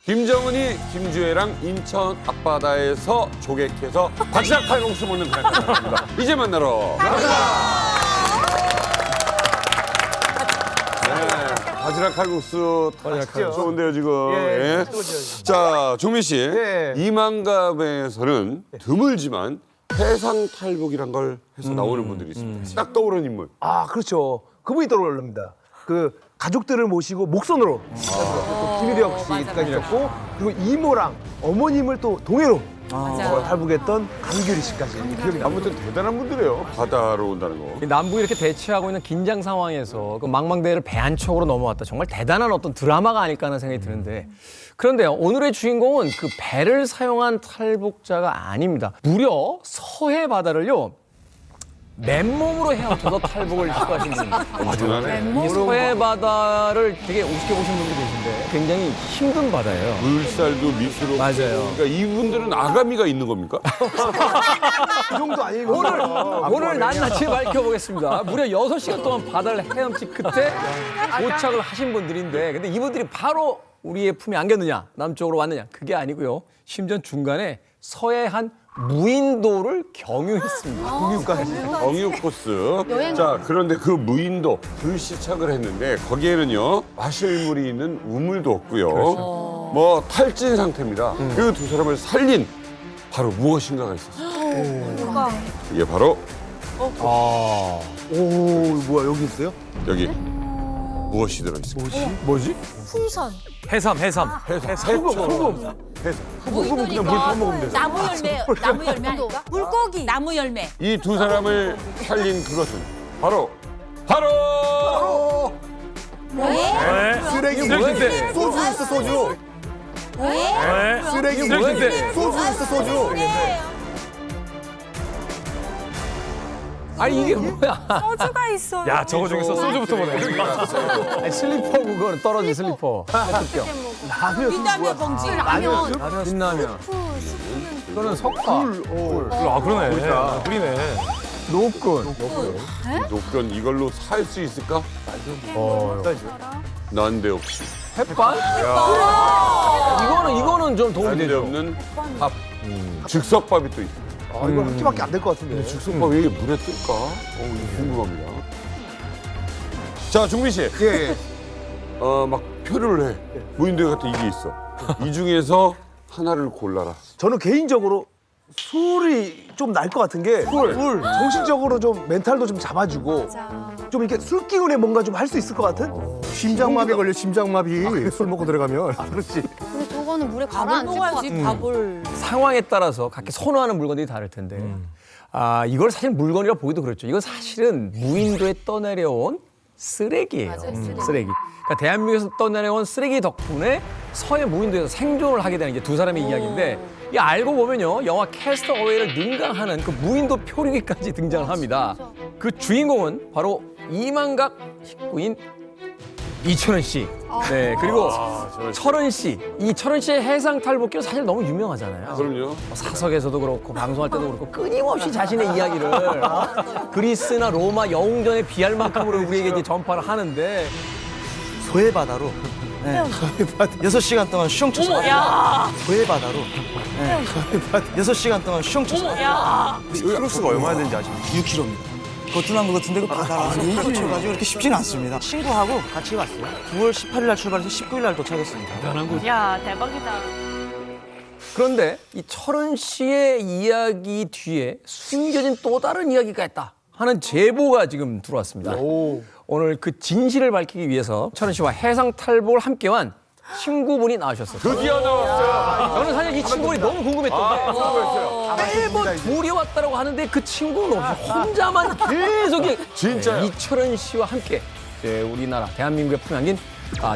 김정은이 김주혜랑 인천 앞바다에서 조객해서 바지락 칼국수 먹는 그날입니다. 이제 만나러 가자. 네, 바지락 칼국수 좋은데요 지금. 예. 자, 종민 씨, 예. 이만갑에서는 드물지만 해상 탈북이란 걸 해서 나오는 분들이 있습니다. 딱 떠오르는 인물. 아, 그렇죠. 그분이 떠오릅니다. 그 가족들을 모시고 목선으로 또 김일혁 씨가 있었고, 그리고 이모랑 어머님을 또 동해로 탈북했던 강규리 씨까지 기억이 납니다. 아무튼 대단한 분들이에요. 바다로 온다는 거. 남북이 이렇게 대치하고 있는 긴장 상황에서 그 망망대해를 배 한 척으로 넘어왔다. 정말 대단한 어떤 드라마가 아닐까 하는 생각이 드는데, 그런데요, 오늘의 주인공은 그 배를 사용한 탈북자가 아닙니다. 무려 서해 바다를요 맨몸으로 헤엄쳐서 탈북을 시도하신 분입니다. 대단하네. 이 서해 바다를 되게 우습게 보시는 분들이 계신데 굉장히 힘든 바다예요. 물살도 밑으로. 맞아요. 그러니까 이분들은 아가미가 있는 겁니까? 그 정도 아니고 오늘 낱낱이 밝혀보겠습니다. 무려 6시간 동안 바다를 헤엄친 끝에 도착을 하신 분들인데, 근데 이분들이 바로 우리의 품에 안겼느냐, 남쪽으로 왔느냐, 그게 아니고요. 심지어 중간에 서해 한 무인도를 경유했습니다. 경유 코스. 자, 그런데 그 무인도 불시착을 했는데 거기에는요 마실 물이 있는 우물도 없고요. 뭐 탈진 상태입니다. 그 두 사람을 살린 바로 무엇인가가 있었어요. 이게 바로 오, 뭐야, 여기 있어요? 여기 무엇이 들어있습니까? 뭐지? 풍선. 해삼. 소금 그냥 물 퍼먹으면 되죠. 나무 열매 아닐까? 물고기. 나무 열매. 이 두 사람을 살린 그것은 바로 쓰레기 뭐야? 소주 있어, 소주. 쓰레기 뭐야? 소주 있어, 소주. 아니 이게 뭐야? 소주가 있어요. 야, 저거 중에서 소주부터 보네. 아니, 슬리퍼 그거는 떨어진 슬리퍼. 비타민 봉지. 라면. 빛나면. 이거는 석화. 아, 그러네. 꿀이네. 노끈. 녹변 이걸로 살 수 있을까? 난데없이. 햇반? 이거는 좀 도움이 되죠. 난데없는 밥. 즉석밥이 또 있어요. 아, 이거 한 끼밖에 안 될 것 같은데. 즉석밥 왜 이게 물에 뜰까? 이거 궁금합니다. 자, 종민 씨. 예. 막 표를 해. 무인도에 같은 이게 있어. 이 중에서 하나를 골라라. 저는 개인적으로 술이 좀 날 것 같은 게 술. 정신적으로 좀 멘탈도 좀 잡아주고 좀 이렇게 술 기운에 뭔가 좀 할 수 있을 것 같은? 심장마비 걸려, 심장마비. 술 먹고 들어가면. 그렇지. 근데 저거는 물에 밥을 가라앉을 것 먹어야지 같아. 밥을. 상황에 따라서 각기 선호하는 물건들이 다를 텐데, 이걸 사실 물건이라 보기도 그렇죠. 이건 사실은 무인도에 떠내려온 쓰레기예요. 쓰레기. 그러니까 대한민국에서 떠내려온 쓰레기 덕분에 서해 무인도에서 생존을 하게 되는 게 두 사람의 이야기인데, 이 알고 보면요, 영화 캐스트 어웨이를 능가하는 그 무인도 표류기까지 등장을 합니다. 그 주인공은 바로 이만각 식구인 이철원 씨. 네, 그리고 철원 씨. 이 철원 씨의 해상 탈북기는 사실 너무 유명하잖아요. 그럼요. 사석에서도 그렇고 방송할 때도 그렇고 끊임없이 자신의 이야기를 그리스나 로마 영웅전에 비할 만큼으로 우리에게 이제 전파를 하는데, 소해 바다로. 네. 6시간 동안 슝쳐서. 소해 바다로. 네. 6시간 동안 슝쳐서. 크로스가 얼마나 되는지 아십니까? 6km입니다. 거뜬한 것 같은데 그 바다라서 쳐가지고 이렇게 쉽지는 않습니다. 친구하고 같이 갔어요. 9월 18일 날 출발해서 19일 날 도착했습니다. 야 대박이다. 그런데 이 철원 씨의 이야기 뒤에 숨겨진 또 다른 이야기가 있다 하는 제보가 지금 들어왔습니다. 오늘 그 진실을 밝히기 위해서 철원 씨와 해상 탈북을 함께한 친구분이 나오셨어요. 드디어 나왔어요. 저는 사실 이 친구분이 너무 궁금했던 게, 매번 둘이 왔다라고 하는데 그 친구는 없이 혼자만 계속 진짜요? 이철원 씨와 함께 이제 우리나라 대한민국의 품에 안긴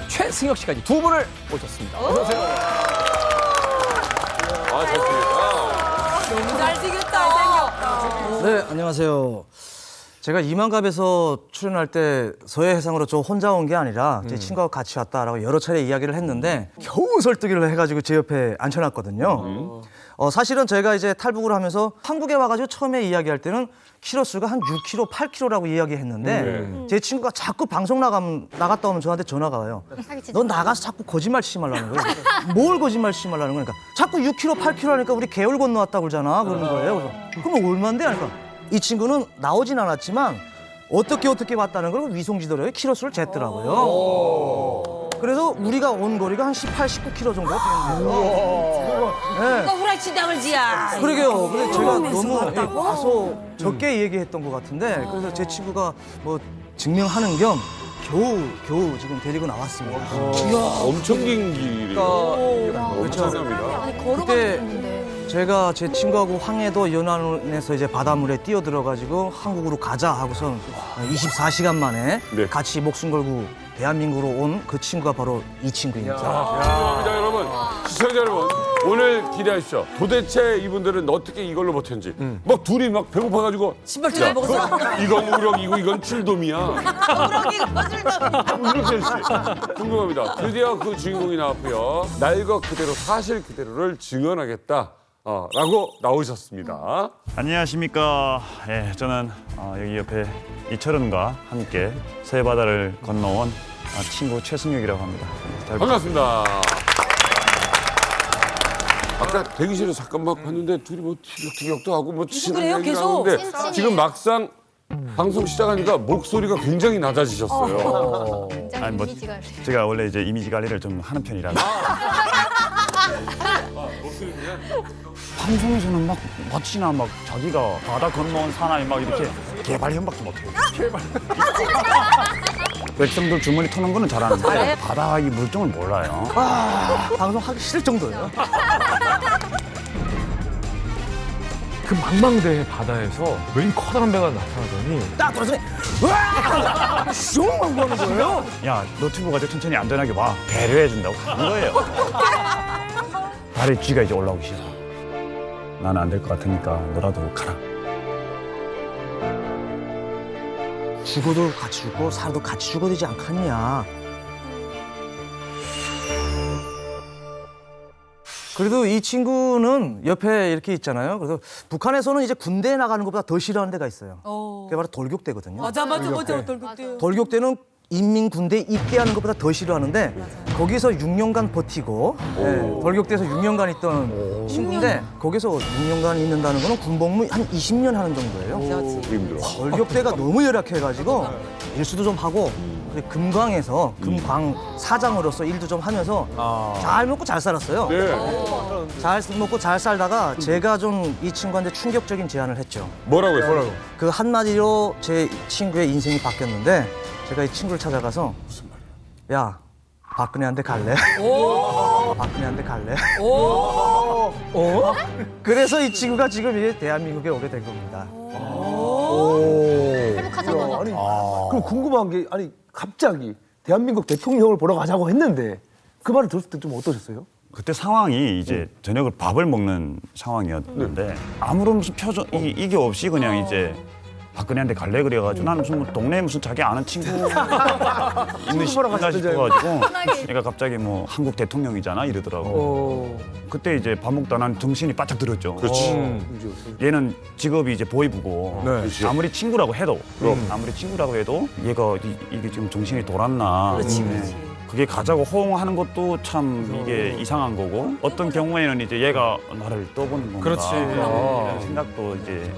최승혁 씨까지 두 분을 모셨습니다. 어서 오세요. 잘생겼다. 너무 잘생겼다. 네, 안녕하세요. 제가 이만갑에서 출연할 때 서해 해상으로 저 혼자 온 게 아니라 제 친구하고 같이 왔다라고 여러 차례 이야기를 했는데 겨우 설득을 해가지고 제 옆에 앉혀놨거든요. 사실은 제가 이제 탈북을 하면서 한국에 와가지고 처음에 이야기할 때는 키로수가 한 6kg, 8kg라고 이야기했는데 제 친구가 자꾸 방송 나갔다 오면 저한테 전화가 와요. 넌 나가서 자꾸 거짓말 치지 말라는 거예요. 뭘 거짓말 치지 말라는 거니까 자꾸 6kg, 8kg 하니까 우리 개울 건너왔다고 그러잖아. 그러는 거예요. 그래서 그럼 얼마인데? 하니까 이 친구는 나오진 않았지만 어떻게 왔다는 걸 위성지도로에 키로수를 쟀더라고요. 그래서 우리가 온 거리가 한 18, 19km 정도가 되는 거예요. 네. 이거 후라치다 그러지야. 그러게요. 근데 제가 너무 와서 적게 얘기했던 것 같은데 그래서 제 친구가 뭐 증명하는 겸 겨우 지금 데리고 나왔습니다. 엄청 긴 길이에요. 엄청납니다. 아니 그때 걸어가는데 제가 제 친구하고 황해도 연안에서 이제 바닷물에 뛰어들어가지고 한국으로 가자 하고선 24시간 만에 네. 같이 목숨 걸고 대한민국으로 온 그 친구가 바로 이 친구입니다. 죄송합니다, 여러분. 시청자 여러분, 오늘 기대하십시오. 도대체 이분들은 어떻게 이걸로 버텼는지. 막 둘이 막 배고파가지고. 신발 좀 먹었어. 이건 우럭이고 이건 칠돔이야. 이렇게 했지. 궁금합니다. 드디어 그 주인공이 나왔고요. 날 것 그대로 사실 그대로를 증언하겠다. 라고 나오셨습니다. 안녕하십니까. 예, 저는 여기 옆에 이철은과 함께 서해바다를 건너온 친구 최승혁이라고 합니다. 잘 반갑습니다. 아까 대기실에 잠깐만 봤는데 둘이 뭐 티격태격도 하고 뭐 친한 그래요? 얘기를 계속? 하는데 지금 막상 방송 시작하니까 목소리가 굉장히 낮아지셨어요. 굉장히 아니, 뭐- 이미지가 제가 원래 이제 이미지 관리를 좀 하는 편이라서. 방송에서는 막 멋지나 막 자기가 바다 건너온 사나이 막 이렇게 개발현밖에 못해요. 백성들 주머니 터는 거는 잘하는데 바다 이 물정을 몰라요. 방송 하기 싫을 정도예요. 그 망망대해 바다에서 웬 커다란 배가 나타나더니 딱 돌아서니 와! 슝! 하고 하는 거예요. 야, 노트북 가지고 천천히 안전하게 와. 배려해준다고 하는 거예요. 발에 쥐가 이제 올라오기 시작. 나는 안 될 것 같으니까 너라도 가라. 죽어도 같이 죽고 살도 같이 죽어야 되지 않겠냐. 그래도 이 친구는 옆에 이렇게 있잖아요. 그래서 북한에서는 이제 군대에 나가는 것보다 더 싫어하는 데가 있어요. 그게 바로 돌격대거든요. 맞아. 돌격대. 돌격대는 인민군대에 입대하는 것보다 더 싫어하는데 거기서 6년간 버티고 돌격대에서 6년간 있던 친구인데 거기서 6년간 있는다는 거는 군복무 한 20년 하는 정도예요. 힘들어. 돌격대가 너무 열악해가지고 일수도 좀 하고 그리고 금광에서 금광 사장으로서 일도 좀 하면서 잘 먹고 잘 살았어요. 네. 잘 먹고 잘 살다가 제가 좀 이 친구한테 충격적인 제안을 했죠. 뭐라고 했어요? 그 한마디로 제 친구의 인생이 바뀌었는데 제가 이 친구를 찾아가서 야 박근혜한테 갈래? 박근혜한테 갈래? 그래서 이 친구가 지금 이 대한민국에 오게 된 겁니다. 회복하자마자 아니, 그럼 궁금한 게 아니 갑자기 대한민국 대통령을 보러 가자고 했는데 그 말을 들었을 때 좀 어떠셨어요? 그때 상황이 이제 저녁을 밥을 먹는 상황이었는데 아무런 무슨 표정 이게 없이 그냥 이제 박근혜한테 갈래 그래가지고 나는 무슨 뭐 동네에 무슨 자기 아는 친구 있는 시인가 싶어가지고 얘가 갑자기 뭐 한국 대통령이잖아 이러더라고. 그때 이제 밥 먹다 난 정신이 바짝 들었죠. 그렇지. 얘는 직업이 이제 보이부고 그렇지. 아무리 친구라고 해도 얘가 이게 지금 정신이 돌았나. 네. 그게 가자고 호응하는 것도 참 이게 이상한 거고 어떤 경우에는 이제 얘가 나를 떠보는 건가 그렇지. 이런 생각도 이제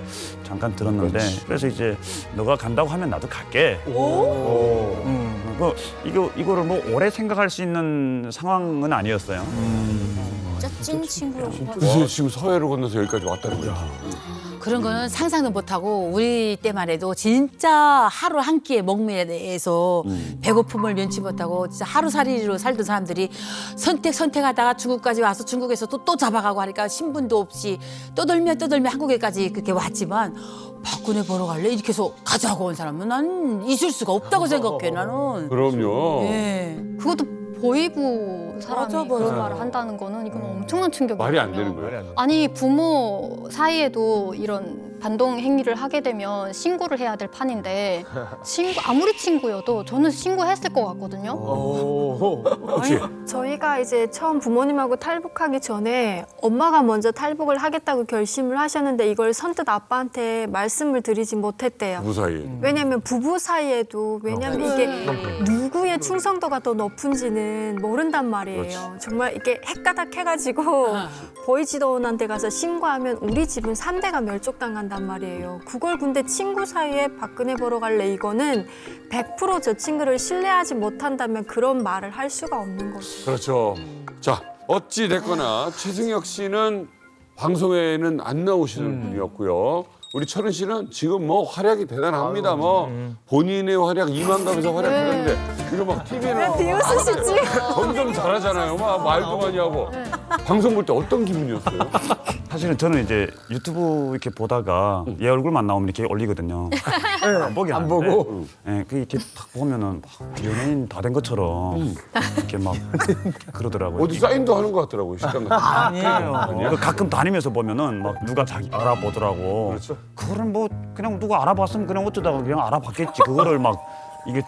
잠깐 들었는데 그래서 이제 너가 간다고 하면 나도 갈게. 이거를 뭐 오래 생각할 수 있는 상황은 아니었어요. 진짜 찐 친구라고. 그래서 지금 서해를 건너서 여기까지 왔다는 거야. 그런 거는 상상도 못하고 우리 때만 해도 진짜 하루 한 끼에 먹매에서 배고픔을 면치 못하고 진짜 하루살이로 살던 사람들이 선택하다가 중국까지 와서 중국에서 또 잡아가고 하니까 신분도 없이 떠돌며 한국에까지 그렇게 왔지만 박근혜 보러 갈래? 이렇게 해서 가자고 온 사람은 난 있을 수가 없다고 생각해 나는. 그럼요. 예. 그것도 보이부 사람이 맞아. 그런 말을 한다는 거는 이건 엄청난 충격이에요. 말이 안 되는 거예요. 아니 부모 사이에도 이런 반동 행위를 하게 되면 신고를 해야 될 판인데 아무리 친구여도 저는 신고했을 것 같거든요. 저희가 이제 처음 부모님하고 탈북하기 전에 엄마가 먼저 탈북을 하겠다고 결심을 하셨는데 이걸 선뜻 아빠한테 말씀을 드리지 못했대요. 무사히. 왜냐면 부부 사이에도 왜냐면 이게 누구의 충성도가 더 높은지는 모른단 말이에요. 정말 이게 헷가닥해가지고 보이지도원한테 가서 신고하면 우리 집은 3대가 멸족당한단 말이에요. 그걸 근데 친구 사이에 박근혜 보러 갈래 이거는 100% 저 친구를 신뢰하지 못한다면 그런 말을 할 수가 없는 거죠. 그렇죠. 자, 어찌 됐거나 최승혁 씨는 방송에는 안 나오시는 분이었고요. 우리 철은 씨는 지금 뭐 활약이 대단합니다. 뭐 본인의 활약 이만감에서 활약했는데 이거 막 TV나 비웃으시지? 점점 잘하잖아요. 막 말도 많이 하고. 방송 볼 때 어떤 기분이었어요? 사실은 저는 이제 유튜브 이렇게 보다가 얘 얼굴만 나오면 이렇게 올리거든요. 안 보긴 안 하는데, 보고? 예, 그 이렇게 딱 보면은 막 연예인 다 된 것처럼 이렇게 막 그러더라고요. 어디 사인도 하는 것 같더라고요. 식당 같은 아니에요. 그 가끔 다니면서 보면은 막 누가 자기 알아보더라고. 그렇죠. 그거를 뭐 그냥 누가 알아봤으면 그냥 어쩌다가 그냥 알아봤겠지. 그거를 막 이게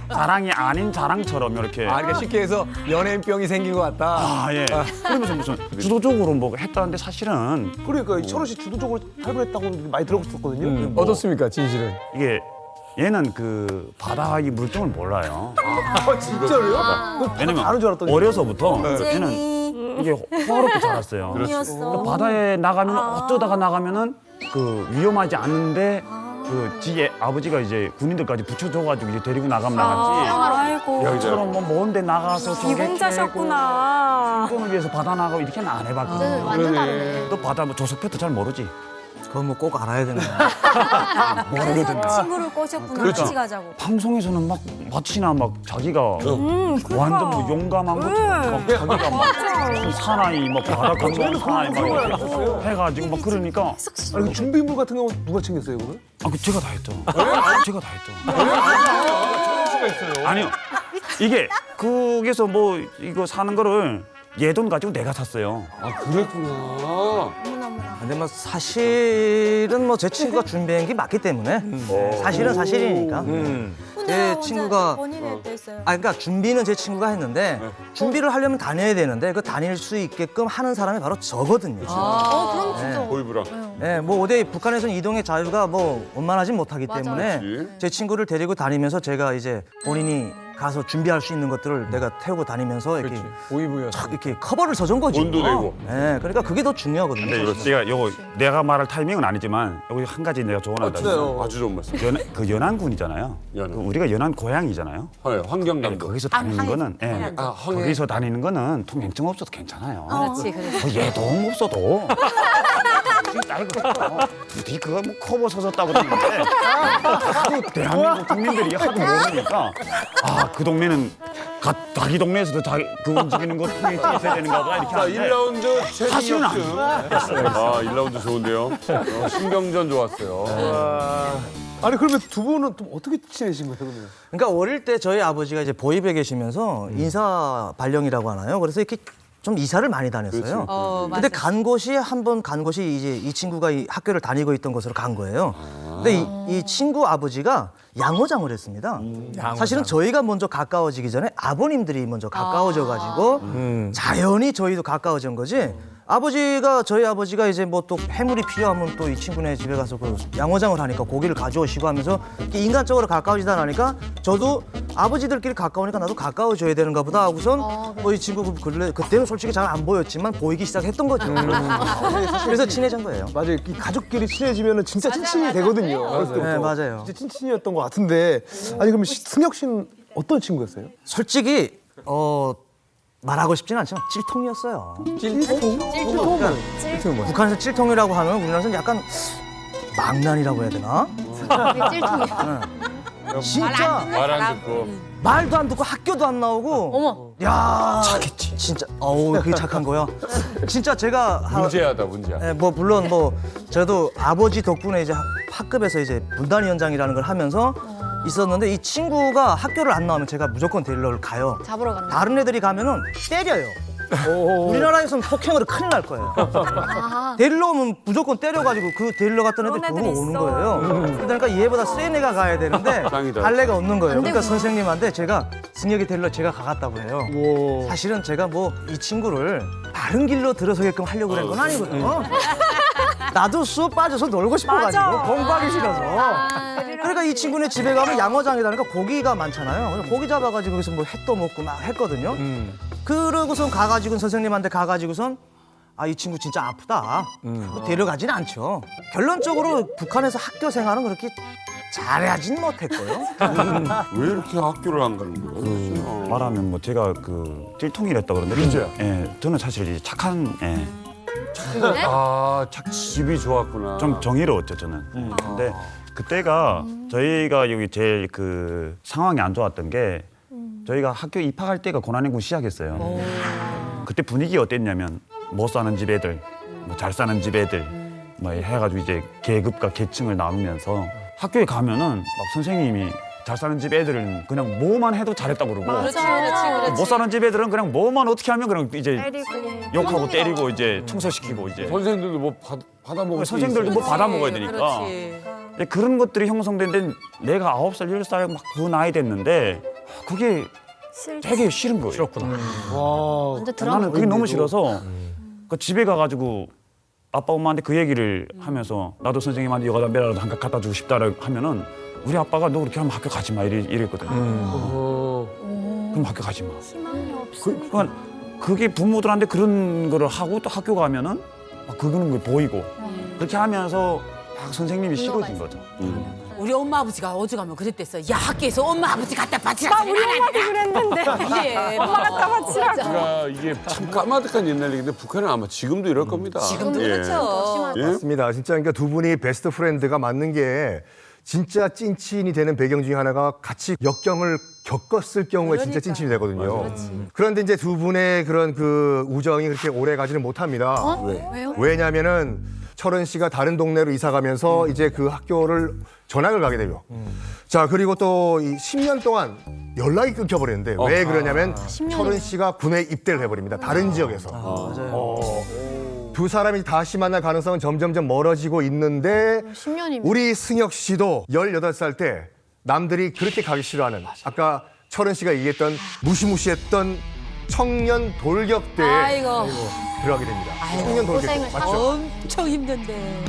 자랑이 아닌 자랑처럼 이렇게. 그러니까 쉽게 해서 연예인병이 생긴 것 같다. 아, 예. 그러면서 무슨 주도적으로 뭐 했다는데 사실은 그러니까 철원 씨 주도적으로 탈북했다고 많이 들었었거든요. 어떻습니까, 진실은? 이게 얘는 그 바다 이 물정을 몰라요. 진짜로요? 왜냐면 다른 줄 알았더니. 어려서부터 얘는 이게 호화롭게 자랐어요. 그러니까 바다에 나가면 어쩌다가 나가면은 그 위험하지 않는데 그 지의 아버지가 이제 군인들까지 붙여줘가지고 이제 데리고 나가면 나갔지. 아이고. 저처럼 뭐 먼데 나가서 비공자셨구나. 인권을 위해서 바다 나가고 이렇게는 안 해봤거든. 완전 다르네. 너 바다 뭐 조석패도 잘 모르지? 그건 뭐 꼭 알아야 되는 거야. 모르거든. 친구를 꼬셨구나. 그렇죠. 같이 가자고. 방송에서는 막 마치나 막 자기가 완전 뭐 용감한 것처럼 막 자기가 막 무슨 사나이 막 바다 건너는 사나이 막 이렇게 해가지고 막 그러니까 아니, 그 준비물 같은 거 누가 챙겼어요, 그걸? 아, 그 제가 다 했죠. 제가 다 했죠. 아니요. 이게 거기서 뭐 이거 사는 거를 얘 돈 가지고 내가 샀어요. 아, 그랬구나. 근데 뭐 사실은 뭐 제 친구가 준비한 게 맞기 때문에 사실은 사실이니까. 제 친구가 본인이 또 있어요. 그러니까 준비는 제 친구가 했는데 준비를 하려면 다녀야 되는데 그 다닐 수 있게끔 하는 사람이 바로 저거든요. 그럼 진짜. 보이브랑. 네, 뭐 어디 북한에서는 이동의 자유가 뭐 원만하진 못하기 때문에 그렇지. 제 친구를 데리고 다니면서 제가 이제 본인이 가서 준비할 수 있는 것들을 내가 태우고 다니면서 이렇게 보이브였어. 탁 이렇게 커버를 서준 거지. 돈도 내고. 네, 그러니까 그게 더 중요하거든요. 근데 제가 요거 내가 말할 타이밍은 아니지만 여기 한 가지 내가 조언하다. 아주 좋은 말씀. 그 연안군이잖아요. 연안. 그 우리가 연안 고향이잖아요. 환경남도. 거기서 다니는 거는 황해. 거기서 다니는 거는 통행증 없어도 괜찮아요. 그렇지, 그렇지. 얘동 없어도. 네 그거 뭐 커버 서졌다고 그러는데 하도 대한민국 국민들이 하도 모르니까 그 동네는 자기 동네에서도 그 움직이는 거 통행증 있어야 되는가 보다 이렇게 자, 하는데 1라운드 사실은 최승혁. 1라운드 좋은데요. 신경전 좋았어요. 아니, 그러면 두 분은 또 어떻게 친해진 거예요, 그러면? 그러니까 어릴 때 저희 아버지가 이제 보입에 계시면서 인사 발령이라고 하나요? 그래서 이렇게 좀 이사를 많이 다녔어요. 근데 간 곳이 이제 이 친구가 이 학교를 다니고 있던 곳으로 간 거예요. 근데 이 친구 아버지가 양호장을 했습니다. 사실은 저희가 먼저 가까워지기 전에 아버님들이 먼저 가까워져 가지고 자연히 저희도 가까워진 거지. 저희 아버지가 이제 뭐 또 해물이 필요하면 또 이 친구네 집에 가서 그 양어장을 하니까 고기를 가져오시고 하면서 이렇게 인간적으로 가까워지다 나니까 저도 아버지들끼리 가까우니까 나도 가까워져야 되는가 보다 하고선 뭐 이 친구 그때는 솔직히 잘 안 보였지만 보이기 시작했던 거죠. 그래서 친해진 거예요. 맞아요. 이 가족끼리 친해지면 진짜 찐친이 되거든요. 어렸을 때부터. 네, 맞아요. 진짜 찐친이었던 것 같은데. 아니, 그럼 승혁 씨는 어떤 친구였어요? 솔직히 말하고 싶진 않지만 찔통이었어요. 그러니까 북한에서 찔통이라고 하면 우리나라에서는 약간 망난이라고 해야 되나? 찔통이야. 진짜 말 안 듣고. 말도 안 듣고 학교도 안 나오고. 어머. 야, 착했지. 진짜. 그게 착한 거야. 진짜 제가 문제하다, 문제야. 네, 뭐 물론 뭐 저도 아버지 덕분에 이제 학급에서 이제 분단위원장이라는 걸 하면서 있었는데 이 친구가 학교를 안 나오면 제가 무조건 데리러 가요. 잡으러 간다. 다른 애들이 가면은 때려요. 우리나라에서는 폭행으로 큰일 날 거예요. 데리러 오면 무조건 때려가지고 그 데리러 갔던 애들 그런 애들 도로 오는 있어. 거예요. 그러니까 얘보다 센 애가 가야 되는데 짱이다. 갈 애가 없는 거예요. 그러니까 선생님한테 제가 승혁이 데리러 제가 가갔다고 해요. 사실은 제가 뭐 이 친구를 바른 길로 들어서게끔 하려고 그런 건 아니거든요. 나도 수업 빠져서 놀고 싶어가지고 맞아. 공부하기 싫어서. 그러니까 이 친구네 집에 가면 양어장이다 그러니까 고기가 많잖아요. 그래서 고기 잡아가지고 여기서 뭐 햇도 먹고 막 했거든요. 그러고선 가가지고 선생님한테 가가지고선 아 이 친구 진짜 아프다. 데려가진 않죠. 결론적으로 북한에서 학교 생활은 그렇게 잘하진 못했고요. 왜 이렇게 학교를 안 가는 거예요? 말하면 뭐 제가 그 찔통이랬다 그러는데 진짜요? 예, 저는 사실 이제 착한 아, 집이 좋았구나. 좀 정의로웠죠 저는. 근데 그때가 저희가 여기 제일 그 상황이 안 좋았던 게 저희가 학교 입학할 때가 고난행군 시작했어요. 그때 분위기 어땠냐면 못 사는 집 애들, 뭐 잘 사는 집 애들, 뭐 해가지고 이제 계급과 계층을 나누면서 학교에 가면은 막 선생님이 잘 사는 집 애들은 그냥 뭐만 해도 잘했다고 그러고 못 사는 집 애들은 그냥 뭐만 어떻게 하면 그냥 이제 때리고. 욕하고 때리고 이제 청소시키고 이제 선생님들도 뭐 받아 먹을 수 선생님들도 뭐 있어요. 받아 먹어야 되니까 이제 그런 것들이 형성된데 내가 9살, 10살 막 그 나이 됐는데 그게 되게 싫은 거예요. 싫었구나. 완전 드라마. 나는 그게 너무 싫어서 그 집에 가가지고 아빠 엄마한테 그 얘기를 하면서 나도 선생님한테 여가 담배라도 한 값 갖다 주고 싶다라고 하면은 우리 아빠가 너 그렇게 하면 학교 가지 마 이랬거든요. 그럼 학교 가지 마. 희망이 없으니까. 그러니까 그게 부모들한테 그런 거를 하고 또 학교 가면은 막 그거는 게 보이고 그렇게 하면서 막 선생님이 싫어진 거죠. 우리 엄마 아버지가 어디 가면 그랬댔어. 야 학교에서 엄마 아버지 갖다 바치라. 우리 엄마도 그랬는데. 예. 엄마 갖다 바치라고. 그러니까 이게 참 까마득한 옛날 얘기인데 북한은 아마 지금도 이럴 겁니다. 지금도 예. 그렇죠. 예? 맞습니다. 진짜 그러니까 두 분이 베스트 프렌드가 맞는 게 진짜 찐친이 되는 배경 중에 하나가 같이 역경을 겪었을 경우에 진짜 찐친이 되거든요. 그런데 이제 두 분의 그런 그 우정이 그렇게 오래 가지는 못합니다. 왜요? 왜냐면은 철은 씨가 다른 동네로 이사 가면서 이제 그 학교를 전학을 가게 되죠. 자, 그리고 또 이 10년 동안 연락이 끊겨버리는데 왜 그러냐면 철은 씨가 군에 입대를 해버립니다. 다른 지역에서. 두 사람이 다시 만날 가능성은 점점점 멀어지고 있는데 10년이면. 우리 승혁 씨도 18살 때 남들이 그렇게 가기 싫어하는 아까 철은 씨가 얘기했던 무시무시했던 청년 돌격대에 아이고 들어가게 됩니다. 청년 돌격대. 고생을 맞죠? 엄청 힘든데.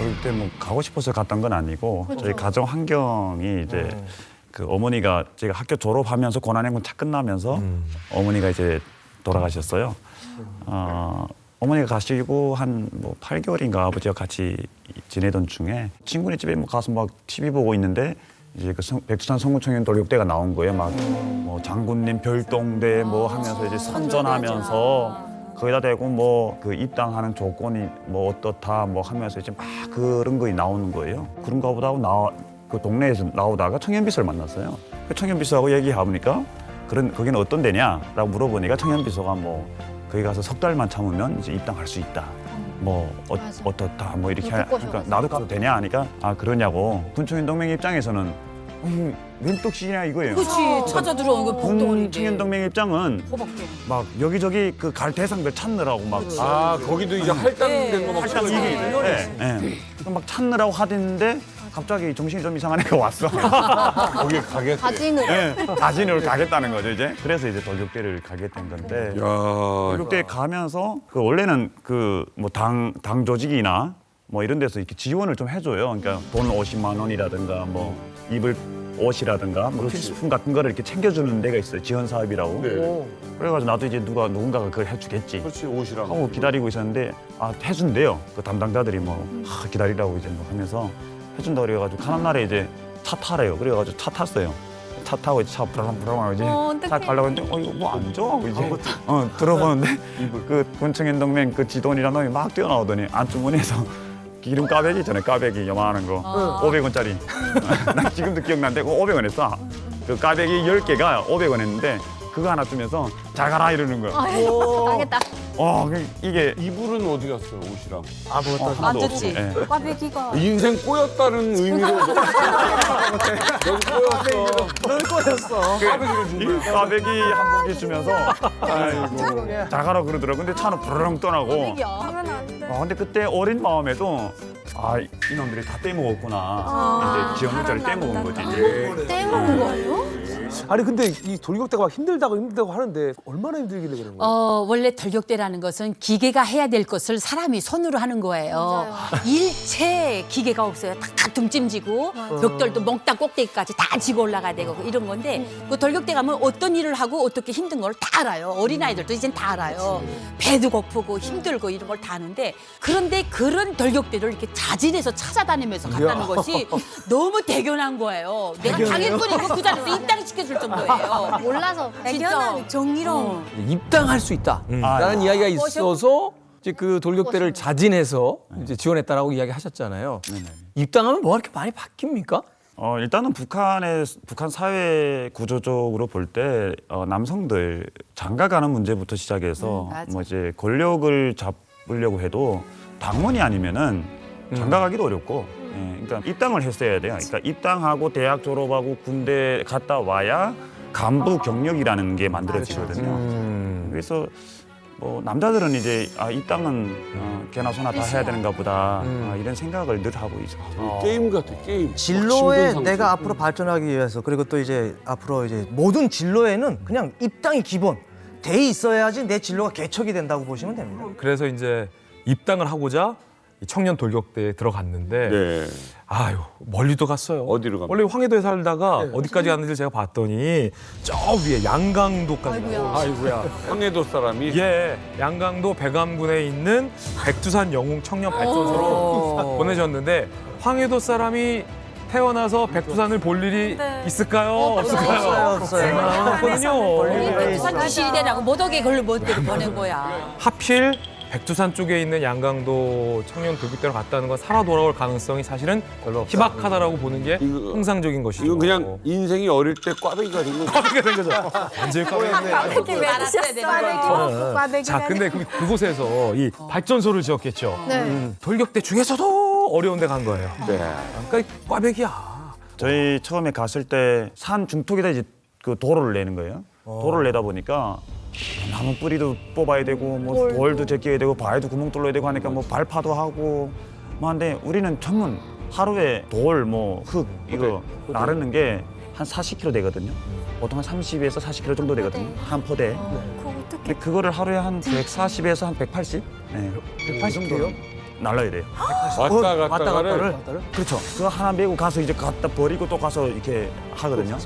어릴 때 뭐 가고 싶어서 갔던 건 아니고 저희 가정 환경이 이제 그 어머니가 제가 학교 졸업하면서 고난행군 차 끝나면서 어머니가 이제 돌아가셨어요. 어머니가 가시고 한 뭐 8개월인가 아버지와 같이 지내던 중에 친구네 집에 뭐 가서 막 TV 보고 있는데 이제 그 백두산 성군청년 돌격대가 나온 거예요. 막 뭐 장군님 별동대 뭐 하면서 이제 선전하면서 거기다 대고 뭐 그 입당하는 조건이 뭐 어떻다 뭐 하면서 이제 막 그런 거이 나오는 거예요. 그런가 보다 하고 그 동네에서 나오다가 청년비서를 만났어요. 그 청년비서하고 얘기해보니까 거기는 어떤 데냐라고 물어보니까 청년비서가 뭐 거기 가서 석 달만 참으면 이제 입당할 수 있다. 뭐 어떻다 뭐 이렇게 하니까 나도 가도 되냐 하니까 아 그러냐고 군청년동맹 입장에서는 웬 떡시냐 이거예요. 그렇지 찾아 들어온 거 복덩어리. 청년동맹 입장은 호박게. 막 여기저기 그 갈 대상들 찾느라고 막 아, 거기도 이제 할당된 거막 할당 이게 막 찾느라고 하는데 갑자기 정신이 좀 이상한 애가 왔어. 거기 가게. 가진을. 자진으로 가겠다는 거죠 이제. 그래서 이제 돌격대를 가게 된 건데 야, 돌격대 가면서 그 원래는 그 뭐 당 조직이나 뭐 이런 데서 이렇게 지원을 좀 해줘요. 그러니까 돈 50만 원이라든가 뭐 입을 옷이라든가 뭐 필수품 같은 거를 이렇게 챙겨주는 데가 있어요. 지원 사업이라고. 네. 그래가지고 나도 이제 누군가가 그걸 해주겠지. 그렇지 옷이랑. 하고 기다리고 있었는데 해준대요. 그 담당자들이 뭐 기다리라고 이제 뭐 하면서 해준다 그래가지고 가는 날에 이제 차 타래요. 그래가지고 차 탔어요. 차 타고 이제 차 부라랑 이제 차 가려고 했는데 이거 뭐 안 줘? 이제 들어보는데 그 군청년동맹 그 지돈이라는 놈이 막 뛰어나오더니 안주머니에서 기름 까베기 있잖아요. 까베기 요만한 거 500원짜리. 난 지금도 기억나는데 500원 했어. 그 까베기 10개가 500원 했는데 그거 하나 주면서 잘 가라 이러는 거야. 당했다. 이게 이불은 어디 갔어요, 옷이랑? 하나도 없어. 만졌지? 예. 꽈배기가 인생 꼬였다는 의미로 넌 꼬였어. 널 꺼냈어. 이 꽈배기 한 봉지 주면서 아이고 잘 가라 그러더라고. 근데 차는 부르릉 떠나고. 근데 그때 어린 마음에도 이놈들이 다 떼먹었구나. 이제 지원 문자를 떼먹은 거지. 떼먹은 거예요? 아니 근데 이 돌격대가 막 힘들다고 하는데 얼마나 힘들길래 그런 거예요? 원래 돌격대라는 것은 기계가 해야 될 것을 사람이 손으로 하는 거예요. 일체 기계가 없어요. 탁탁 등짐지고 벽돌도 몽땅 꼭대기까지 다 지고 올라가야 되고 이런 건데 그 돌격대 가면 어떤 일을 하고 어떻게 힘든 걸 다 알아요. 어린아이들도 이젠 다 알아요. 배도 고프고 힘들고 이런 걸 다 아는데 그런데 그런 돌격대를 이렇게 자진해서 찾아다니면서 갔다는 것이 너무 대견한 거예요. 내가 당했더니 그 자리에서 입당시켜줄 정도예요. 몰라서 진짜 정의로운. 입당할 수 있다라는 이야기가 있어서 이제 그 돌격대를 자진해서 이제 지원했다라고 이야기하셨잖아요. 입당하면 뭐가 이렇게 많이 바뀝니까? 일단은 북한 사회 구조적으로 볼 때 남성들 장가가는 문제부터 시작해서 뭐 이제 권력을 잡으려고 해도 당원이 아니면은 장가가기도 어렵고, 그러니까 입당을 했어야 돼요. 그러니까 입당하고 대학 졸업하고 군대 갔다 와야 간부 경력이라는 게 만들어지거든요. 그래서 뭐 남자들은 이제 입당은 개나 소나 다 해야 되는가 보다 이런 생각을 늘 하고 있죠. 게임 같아, 게임. 진로에 신분 내가 상승. 앞으로 발전하기 위해서 그리고 또 이제 앞으로 이제 모든 진로에는 그냥 입당이 기본 돼 있어야지 내 진로가 개척이 된다고 보시면 됩니다. 그래서 이제 입당을 하고자 이 청년 돌격대에 들어갔는데 네. 아유 멀리도 갔어요. 어디로 갑니까? 원래 황해도에 살다가 어디까지 갔는지 제가 봤더니 저 위에 양강도까지 갔어요. 아이고야. 황해도 사람이. 예, 양강도 백암군에 있는 백두산 영웅 청년 발전소로 보내셨는데 황해도 사람이 태어나서 백두산을 볼 일이 있을까요? 없을까요? 없어요. 없거든요. 백두산 귀신이라고 못 오게 걸로 못 보낸 거야. 하필 백두산 쪽에 있는 양강도 청년 돌격대로 갔다는 건 살아 돌아올 가능성이 사실은 희박하다라고 보는 게 이거- 통상적인 것이죠. 이건 그냥 인생이 어릴 때 꽈배기가 된 거. 꽈배기가 된 거죠. 완전히 꽈배기네. 이렇게 왜 드셨어요? 자, 근데 그곳에서 이 발전소를 지었겠죠. 네. 돌격대 중에서도 어려운 데 간 거예요. 네. 그러니까 꽈배기야. 저희 처음에 갔을 때 산 중턱에다 이제 그 도로를 내는 거예요. 도로를 내다 보니까 나무 뿌리도 뽑아야 되고 뭐 돌도 제껴야 되고 바위도 구멍 뚫어야 되고 하니까 뭐 발파도 하고 뭐 한데 우리는 전문 하루에 돌 뭐 흙 이거 나르는 게 한 40kg 되거든요. 보통 한 30에서 40kg 정도 되거든요. 한 포대. 근데 그거를 하루에 한 140에서 한 180? 네. 180개요? 날라야 돼요. 왔다 갔다가를. 그렇죠. 그거 하나 메고 가서 이제 갖다 버리고 또 가서 이렇게 하거든요.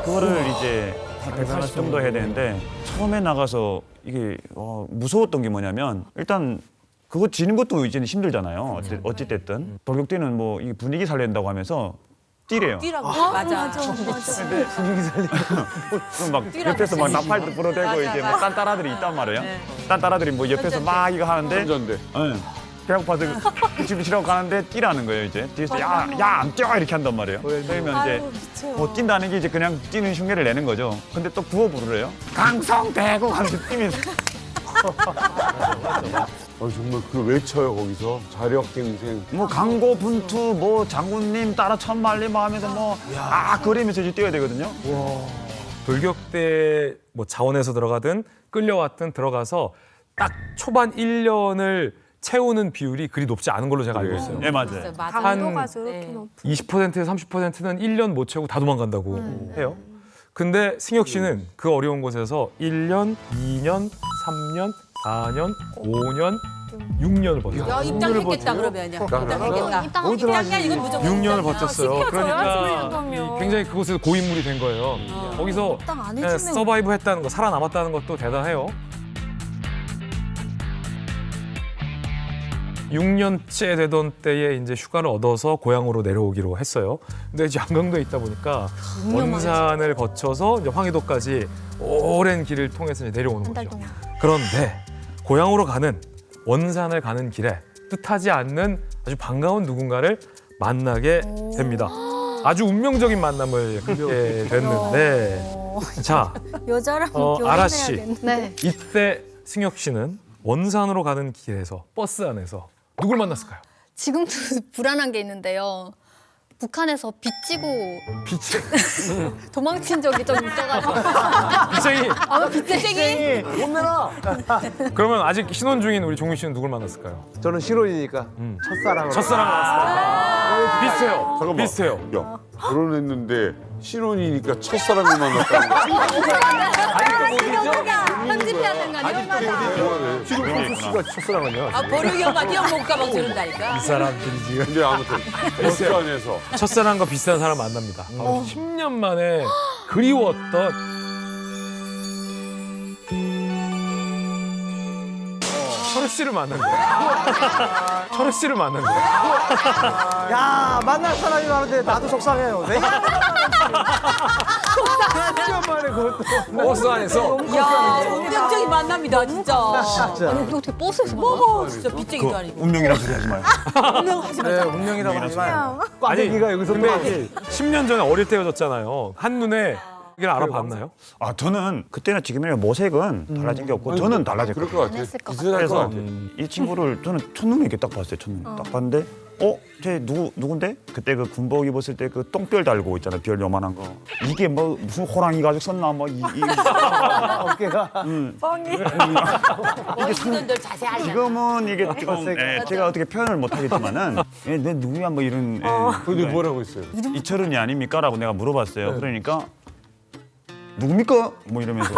그거를 이제 한 180 정도 해야 되는데 처음에 나가서 이게 무서웠던 게 뭐냐면 일단 그거 지는 것도 이제는 힘들잖아요. 어찌 됐든 돌격대는 뭐 이 분위기 살린다고 하면서 뛰래요. 뛰라고. 맞아. 그럼 막 옆에서 막 나팔도 불어대고 맞아, 이제 맞아. 막 딴따라들이 있단 말이에요. 딴따라들이 뭐 옆에서 막 이거 하는데 선전대. 배고파서 집에 쉬라고 가는데 뛰라는 거예요 이제 뒤에서 야 안 뛰어 이렇게 한단 말이에요. 그러면 이제 뭐 뛴다는 게 이제 그냥 뛰는 흉내를 내는 거죠. 근데 또 구호 부르래요. 강성대고 하면서 뛰면서 정말 그 외쳐요 거기서 자력갱생. 뭐 강고 분투 뭐 장군님 따라 천만리 뭐 하면서 뭐 그러면서 이제 뛰어야 되거든요. 돌격대 뭐 자원에서 들어가든 끌려왔든 들어가서 딱 초반 1년을 채우는 비율이 그리 높지 않은 걸로 제가 알고 있어요. 네 맞아요. 강도가 저렇게 높은 20%에서 30%는 1년 못 채우고 다 도망간다고 해요. 근데 승혁 씨는 그 어려운 곳에서 1년, 2년, 3년, 4년, 5년, 6년을 버텼어요. 야, 입당했겠다 그러면. 입당했겠다. 입당하지. 이건 무조건 6년을 입당이야. 버텼어요. 시켜줘야지, 그러니까 그러면. 이 굉장히 그곳에서 고인물이 된 거예요. 거기서 입당 안 그냥 해주면 서바이브 했다는 거, 살아남았다는 것도 대단해요. 6년째 되던 때에 이제 휴가를 얻어서 고향으로 내려오기로 했어요. 근데 이제 양강도에 있다 보니까 원산을 거쳐서 이제 황해도까지 오랜 길을 통해서 이제 내려오는 한 달 거죠. 동안. 그런데 고향으로 가는 원산을 가는 길에 뜻하지 않는 아주 반가운 누군가를 만나게 됩니다. 아주 운명적인 만남을 갖게 됐는데 자, 여자랑 아라 씨. 결혼해야겠네. 네. 이때 승혁 씨는 원산으로 가는 길에서 버스 안에서 누굴 만났을까요? 지금도 불안한 게 있는데요. 북한에서 빚지고 도망친 적이 좀 있어가지고. 빚쟁이. 아, 빚쟁이? 돈 내놔. 그러면 아직 신혼 중인 우리 종윤 씨는 누굴 만났을까요? 저는 실혼이니까 첫사랑으로. 첫사랑 만났을까요? 비슷해요. 잠깐만. 비슷해요. 야, 결혼했는데 신혼이니까 첫사랑을 만났다는 거. 편집해야 되는 거 아니야? 그러네. 씨가 첫사랑은요. 아, 보령이 엄마 네 엄마 가방 저런다니까. 이 사람들이 지금 근데 아무튼 버스 안에서 첫사랑과 비슷한 사람 만납니다. 바로 10년 만에 그리웠던 철우 씨를 만난 거예요. 철우 씨를 만난 거예요. 야 만날 사람이 많은데 나도 속상해요. 내가 10년 만에 그것도. 버스 안에서 야, 운명적인 만남이다, 진짜. 진짜. 아니, 어떻게 버스에서 어머, 진짜 빚쟁이도 아니고. 운명이라고 소리 하지 마요. 네, 운명이라고 하지 마요. 꽈배기가 여기서 또. 근데 10년 전에 어릴 때 헤어졌잖아요. 한눈에 이걸 알아봤나요? 아 저는 그때나 지금이나 모색은 달라진 게 없고 저는 달라졌고 그럴 것 같아. 했을 것 비슷할 것 그래서 같아. 이 친구를 저는 첫눈에 이렇게 딱 봤어요. 첫눈에 딱 봤는데 쟤 누군데? 그때 그 군복 입었을 때 그 똥별 달고 있잖아. 별 요만한 거. 이게 뭐 무슨 호랑이 가죽 썼나 뭐 어깨가. 어른들 자세히 알잖아. 지금은 이게 좀 제가 어떻게 표현을 못 하겠지만은 내 누구야 뭐 이런 근데 뭐라고 했어요? 이철은이 아닙니까라고 내가 물어봤어요. 그러니까 누굽니까? 뭐 이러면서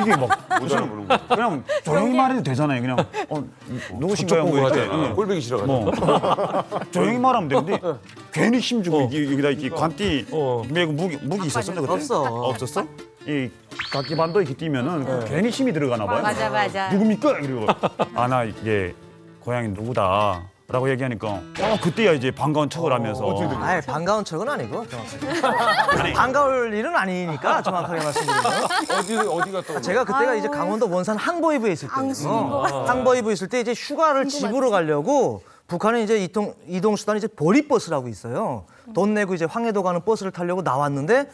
이게 막 못 알아보는 거. 그냥 조용히 말해도 되잖아요. 그냥 누구신가요? 보고 뭐 이렇게. 하잖아. 꼴보기 싫어가지고. 뭐 조용히 말하면 되는데 괜히 힘주고 여기다 이렇게 관띠 메고 무기 있었었나 그때? 없었어? 이 각기반도 이렇게 뛰면은 괜히 힘이 들어가나 봐요. 맞아, 맞아. 누굽니까? 그리고 아 나 이게 고향이 누구다. 라고 얘기하니까 그때야 이제 반가운 척을 하면서 아예 반가운 척은 아니고 정확하게. 반가울 일은 아니니까 정확하게 말씀드리면 어디 갔다 온 제가 그때가 이제 강원도 원산 항보이부에 있을 때예요. 항보이부에 있을 때 이제 휴가를 집으로 가려고 북한에 이제 이동 수단이 이제 보리버스라고 있어요. 돈 내고 이제 황해도 가는 버스를 타려고 나왔는데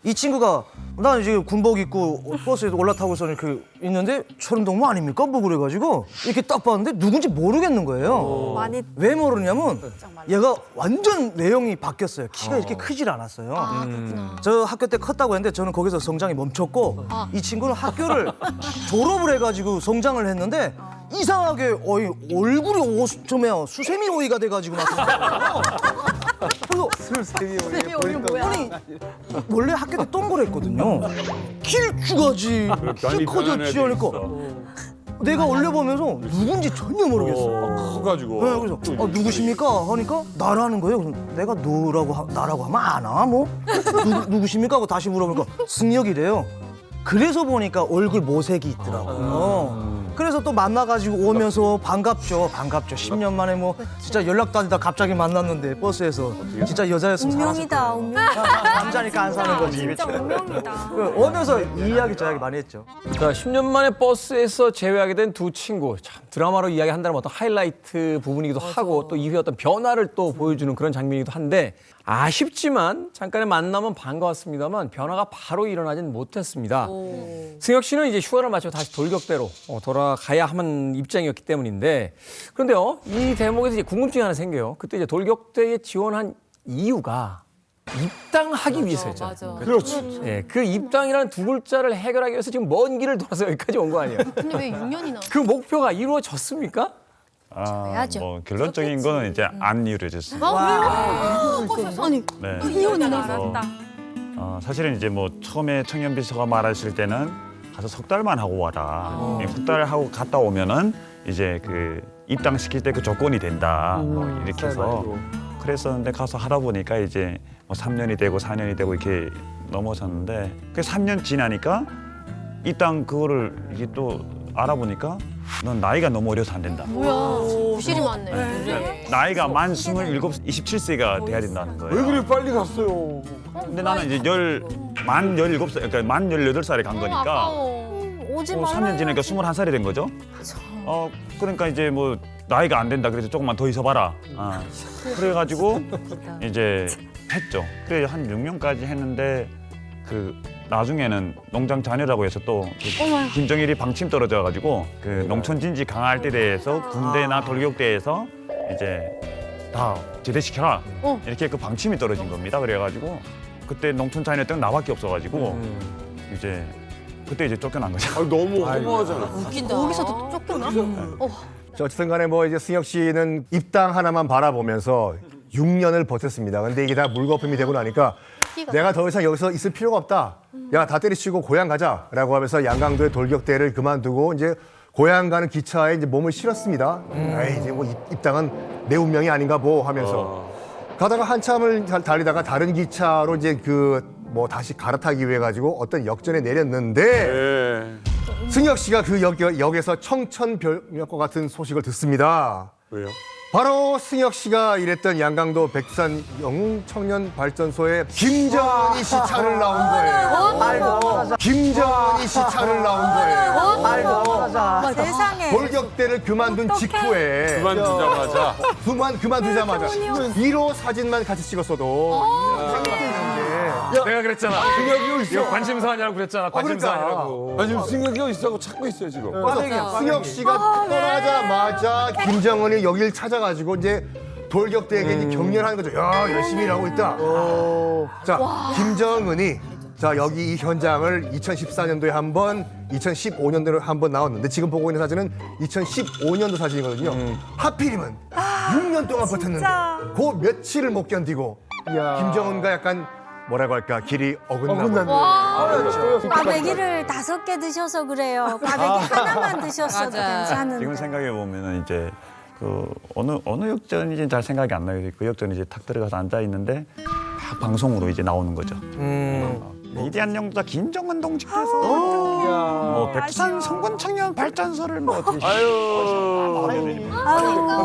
이 친구가 나 이제 군복 입고 버스에 올라타고서 이렇게 있는데 철음동무 아닙니까? 뭐 그래가지고 이렇게 딱 봤는데 누군지 모르겠는 거예요. 많이 왜 모르냐면 얘가 완전 외형이 바뀌었어요. 키가 이렇게 크질 않았어요. 저 학교 때 컸다고 했는데 저는 거기서 성장이 멈췄고 이 친구는 학교를 졸업을 해가지고 성장을 했는데 이상하게 얼굴이 좀해요 수세미 오이가 돼가지고 나타나요. 그래서 수세미 오이 뭐야? 아니 원래 학교 때 동그랬거든요. 길쭉하지 키 커졌지 하니까 내가 올려보면서 누군지 전혀 모르겠어. 커가지고. 네, 그래서 누구십니까? 하니까 나라는 거예요. 그래서 내가 나라고 하면 아나 뭐? 누구십니까? 하고 다시 물어보니까 승혁이래요. 그래서 보니까 얼굴 모색이 있더라고요. 그래서 또 만나가지고 오면서 반갑죠. 10년 만에 뭐 진짜 연락도 안 되다 갑자기 만났는데 버스에서 진짜 여자였으면 운명이다, 운명. 남자니까 안 사는 거지. 진짜 운명이다. 오면서 이 이야기 저 이야기 많이 했죠. 자, 10년 만에 버스에서 재회하게 된 두 친구. 참 드라마로 이야기한다는 어떤 하이라이트 부분이기도 하고 또 이후에 어떤 변화를 또 보여주는 그런 장면이기도 한데 아쉽지만 잠깐의 만남은 반가웠습니다만 변화가 바로 일어나진 못했습니다. 승혁 씨는 이제 휴가를 마치고 다시 돌격대로 돌아가야 하는 입장이었기 때문인데 그런데요, 이 대목에서 이제 궁금증이 하나 생겨요. 그때 이제 돌격대에 지원한 이유가 입당하기 위해서였잖아요. 맞아. 그렇지. 예, 그 입당이라는 두 글자를 해결하기 위해서 지금 먼 길을 돌아서 여기까지 온 거 아니에요? 근데 왜 6년이나? 그 목표가 이루어졌습니까? 해야죠. 뭐 결론적인 거는 이제 안 이루어졌어요. 아니, 네. 이혼이나. 알았다. 사실은 이제 뭐 처음에 청년비서가 말했을 때는 가서 석 달만 하고 와라. 석 달 하고 갔다 오면은 이제 그 입당시킬 때 그 조건이 된다. 뭐 이렇게 해서 그랬었는데 가서 하다 보니까 이제 뭐 3년이 되고 4년이 되고 이렇게 넘어졌는데 그 3년 지나니까 입당 그거를 이게 또 알아보니까 넌 나이가 너무 어려서 안 된다. 뭐야. 부실이 많네. 나이가 만 27, 27세가 돼야 된다는 거예요. 왜 그리 빨리 갔어요? 근데 나는 이제 만 17살, 그러니까 만 18살에 간 거니까 오지 3년 말라요. 지나니까 21살이 된 거죠. 그러니까 이제 뭐 나이가 안 된다 그래서 조금만 더 있어봐라. 그래가지고 이제 했죠. 그래 한 6년까지 했는데 그 나중에는 농장 자녀라고 해서 또 김정일이 방침 떨어져가지고 그 농촌 진지 강화할 때 대해서 군대나 돌격대에서 이제 다 제대시켜라 이렇게 그 방침이 떨어진 겁니다. 그래가지고 그때 농촌 자녀 때는 나밖에 없어가지고 이제 그때 이제 쫓겨난 거죠. 아, 너무 허무하잖아. 웃긴다. 거기서도 쫓겨나? 자, 어쨌든 간에 뭐 이제 승혁 씨는 입당 하나만 바라보면서 6년을 버텼습니다. 근데 이게 다 물거품이 되고 나니까 내가 더 이상 여기서 있을 필요가 없다. 야, 다 때려치우고 고향 가자라고 하면서 양강도의 돌격대를 그만두고 이제 고향 가는 기차에 이제 몸을 실었습니다. 에이, 이제 뭐 입당은 내 운명이 아닌가 보 하면서 가다가 한참을 달리다가 다른 기차로 이제 그 뭐 다시 갈아타기 위해 가지고 어떤 역전에 내렸는데 네. 승혁 씨가 그 역에서 청천벽력과 같은 소식을 듣습니다. 왜요? 바로 승혁 씨가 일했던 양강도 백산 영웅청년발전소에 김정은이 시차를 나온 거예요. 김정은이 시차를 나온 거예요. 세상에. 돌격대를 그만둔 직후에 그만두자마자 그만두자마자 1호 사진만 같이 찍었어도 내가 그랬잖아. 이거 관심사 아니라고 그랬잖아. 관심사 아니라고. 아니 지금 승혁이가 있다고 찾고 있어요 지금. 승혁 씨가 떠나자마자 김정은이 여기를 찾아가지고 이제 돌격대에게 이제 격려하는 거죠. 야, 열심히 일하고 있다. 자, 김정은이 자 여기 이 현장을 2014년도에 한 번, 2015년도에 한 번 나왔는데 지금 보고 있는 사진은 2015년도 사진이거든요. 하필이면 6년 동안 버텼는데 그 며칠을 못 견디고 김정은과 약간 뭐라고 할까 길이 어긋나. 꽈배기를 5개 드셔서 그래요. 꽈배기 하나만 드셨어도 맞아. 괜찮은데. 지금 생각해 보면은 이제 그 어느 역전인지 잘 생각이 안 나요. 그 역전이 이제 탁 들어가서 앉아 있는데 막 방송으로 이제 나오는 거죠. 위대한 영자 김정은 동지께서 뭐 백산 성군 청년 발전소를 뭐 어떻게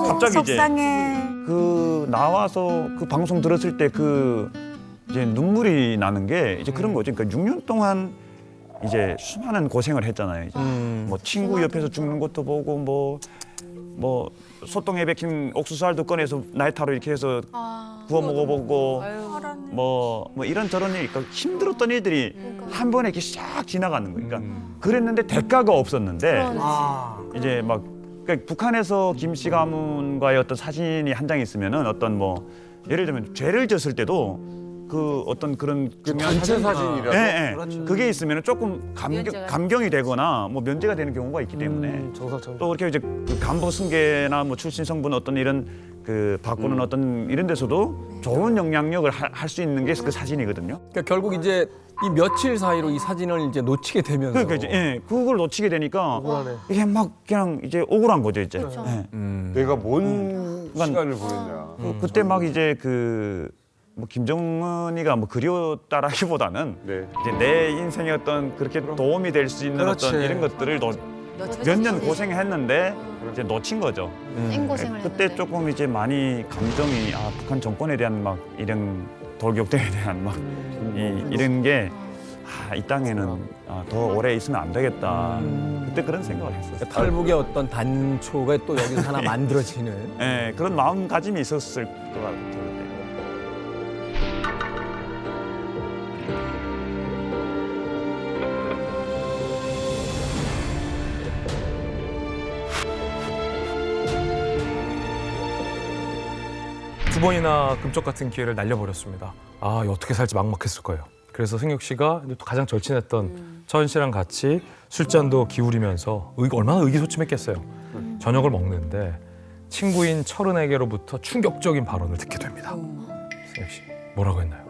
갑자기 이제 속상해. 그 나와서 그 방송 들었을 때 그 이제 눈물이 나는 게 이제 그런 거죠. 그러니까 6년 동안 이제 수많은 고생을 했잖아요. 이제 뭐 친구 옆에서 죽는 것도 보고 뭐 소똥에 박힌 옥수수알도 꺼내서 나이타로 이렇게 해서 구워 먹어보고 뭐 이런저런 일, 그러니까 힘들었던 일들이 한 번에 이렇게 싹 지나가는 거니까 그랬는데 대가가 없었는데 이제 막 그러니까 북한에서 김씨 가문과의 어떤 사진이 한 장 있으면은 어떤 뭐 예를 들면 죄를 졌을 때도 그 어떤 그런 중요한 단체 사진이라도? 예, 예. 그게 있으면 조금 감경이 되거나 뭐 면제가 되는 경우가 있기 때문에 또 그렇게 이제 그 간부 승계나 뭐 출신 성분 어떤 이런 그 바꾸는 어떤 이런 데서도 좋은 영향력을 할 수 있는 게 그 사진이거든요. 그러니까 결국 이제 이 며칠 사이로 이 사진을 이제 놓치게 되면서 그러니까 이제 예, 그걸 놓치게 되니까 이게 막 그냥 이제 억울한 거죠 이제. 예. 내가 뭔 시간을 보냈냐. 그때 막 이제 그 뭐 김정은이가 뭐 그리웠다라기보다는 네. 이제 내 인생에 어떤 그렇게 도움이 될 수 있는 어떤 이런 것들을 몇 년 고생했는데 이제 놓친 거죠. 생고생을 그때 했는데. 조금 이제 많이 감정이 북한 정권에 대한 막 이런 돌격대에 대한 막 이런 게 이 땅에는 더 오래 있으면 안 되겠다. 그때 그런 생각을 했었어요. 탈북의 어떤 단초가 또 여기서 하나 만들어지는. 예, 그런 마음가짐이 있었을 것 같아요. 두 번이나 금쪽 같은 기회를 날려버렸습니다. 아, 어떻게 살지 막막했을 거예요. 그래서 승혁 씨가 또 가장 절친했던 처은 씨랑 같이 술잔도 기울이면서 얼마나 의기소침했겠어요. 저녁을 먹는데 친구인 철은에게로부터 충격적인 발언을 듣게 됩니다. 승혁 씨, 뭐라고 했나요?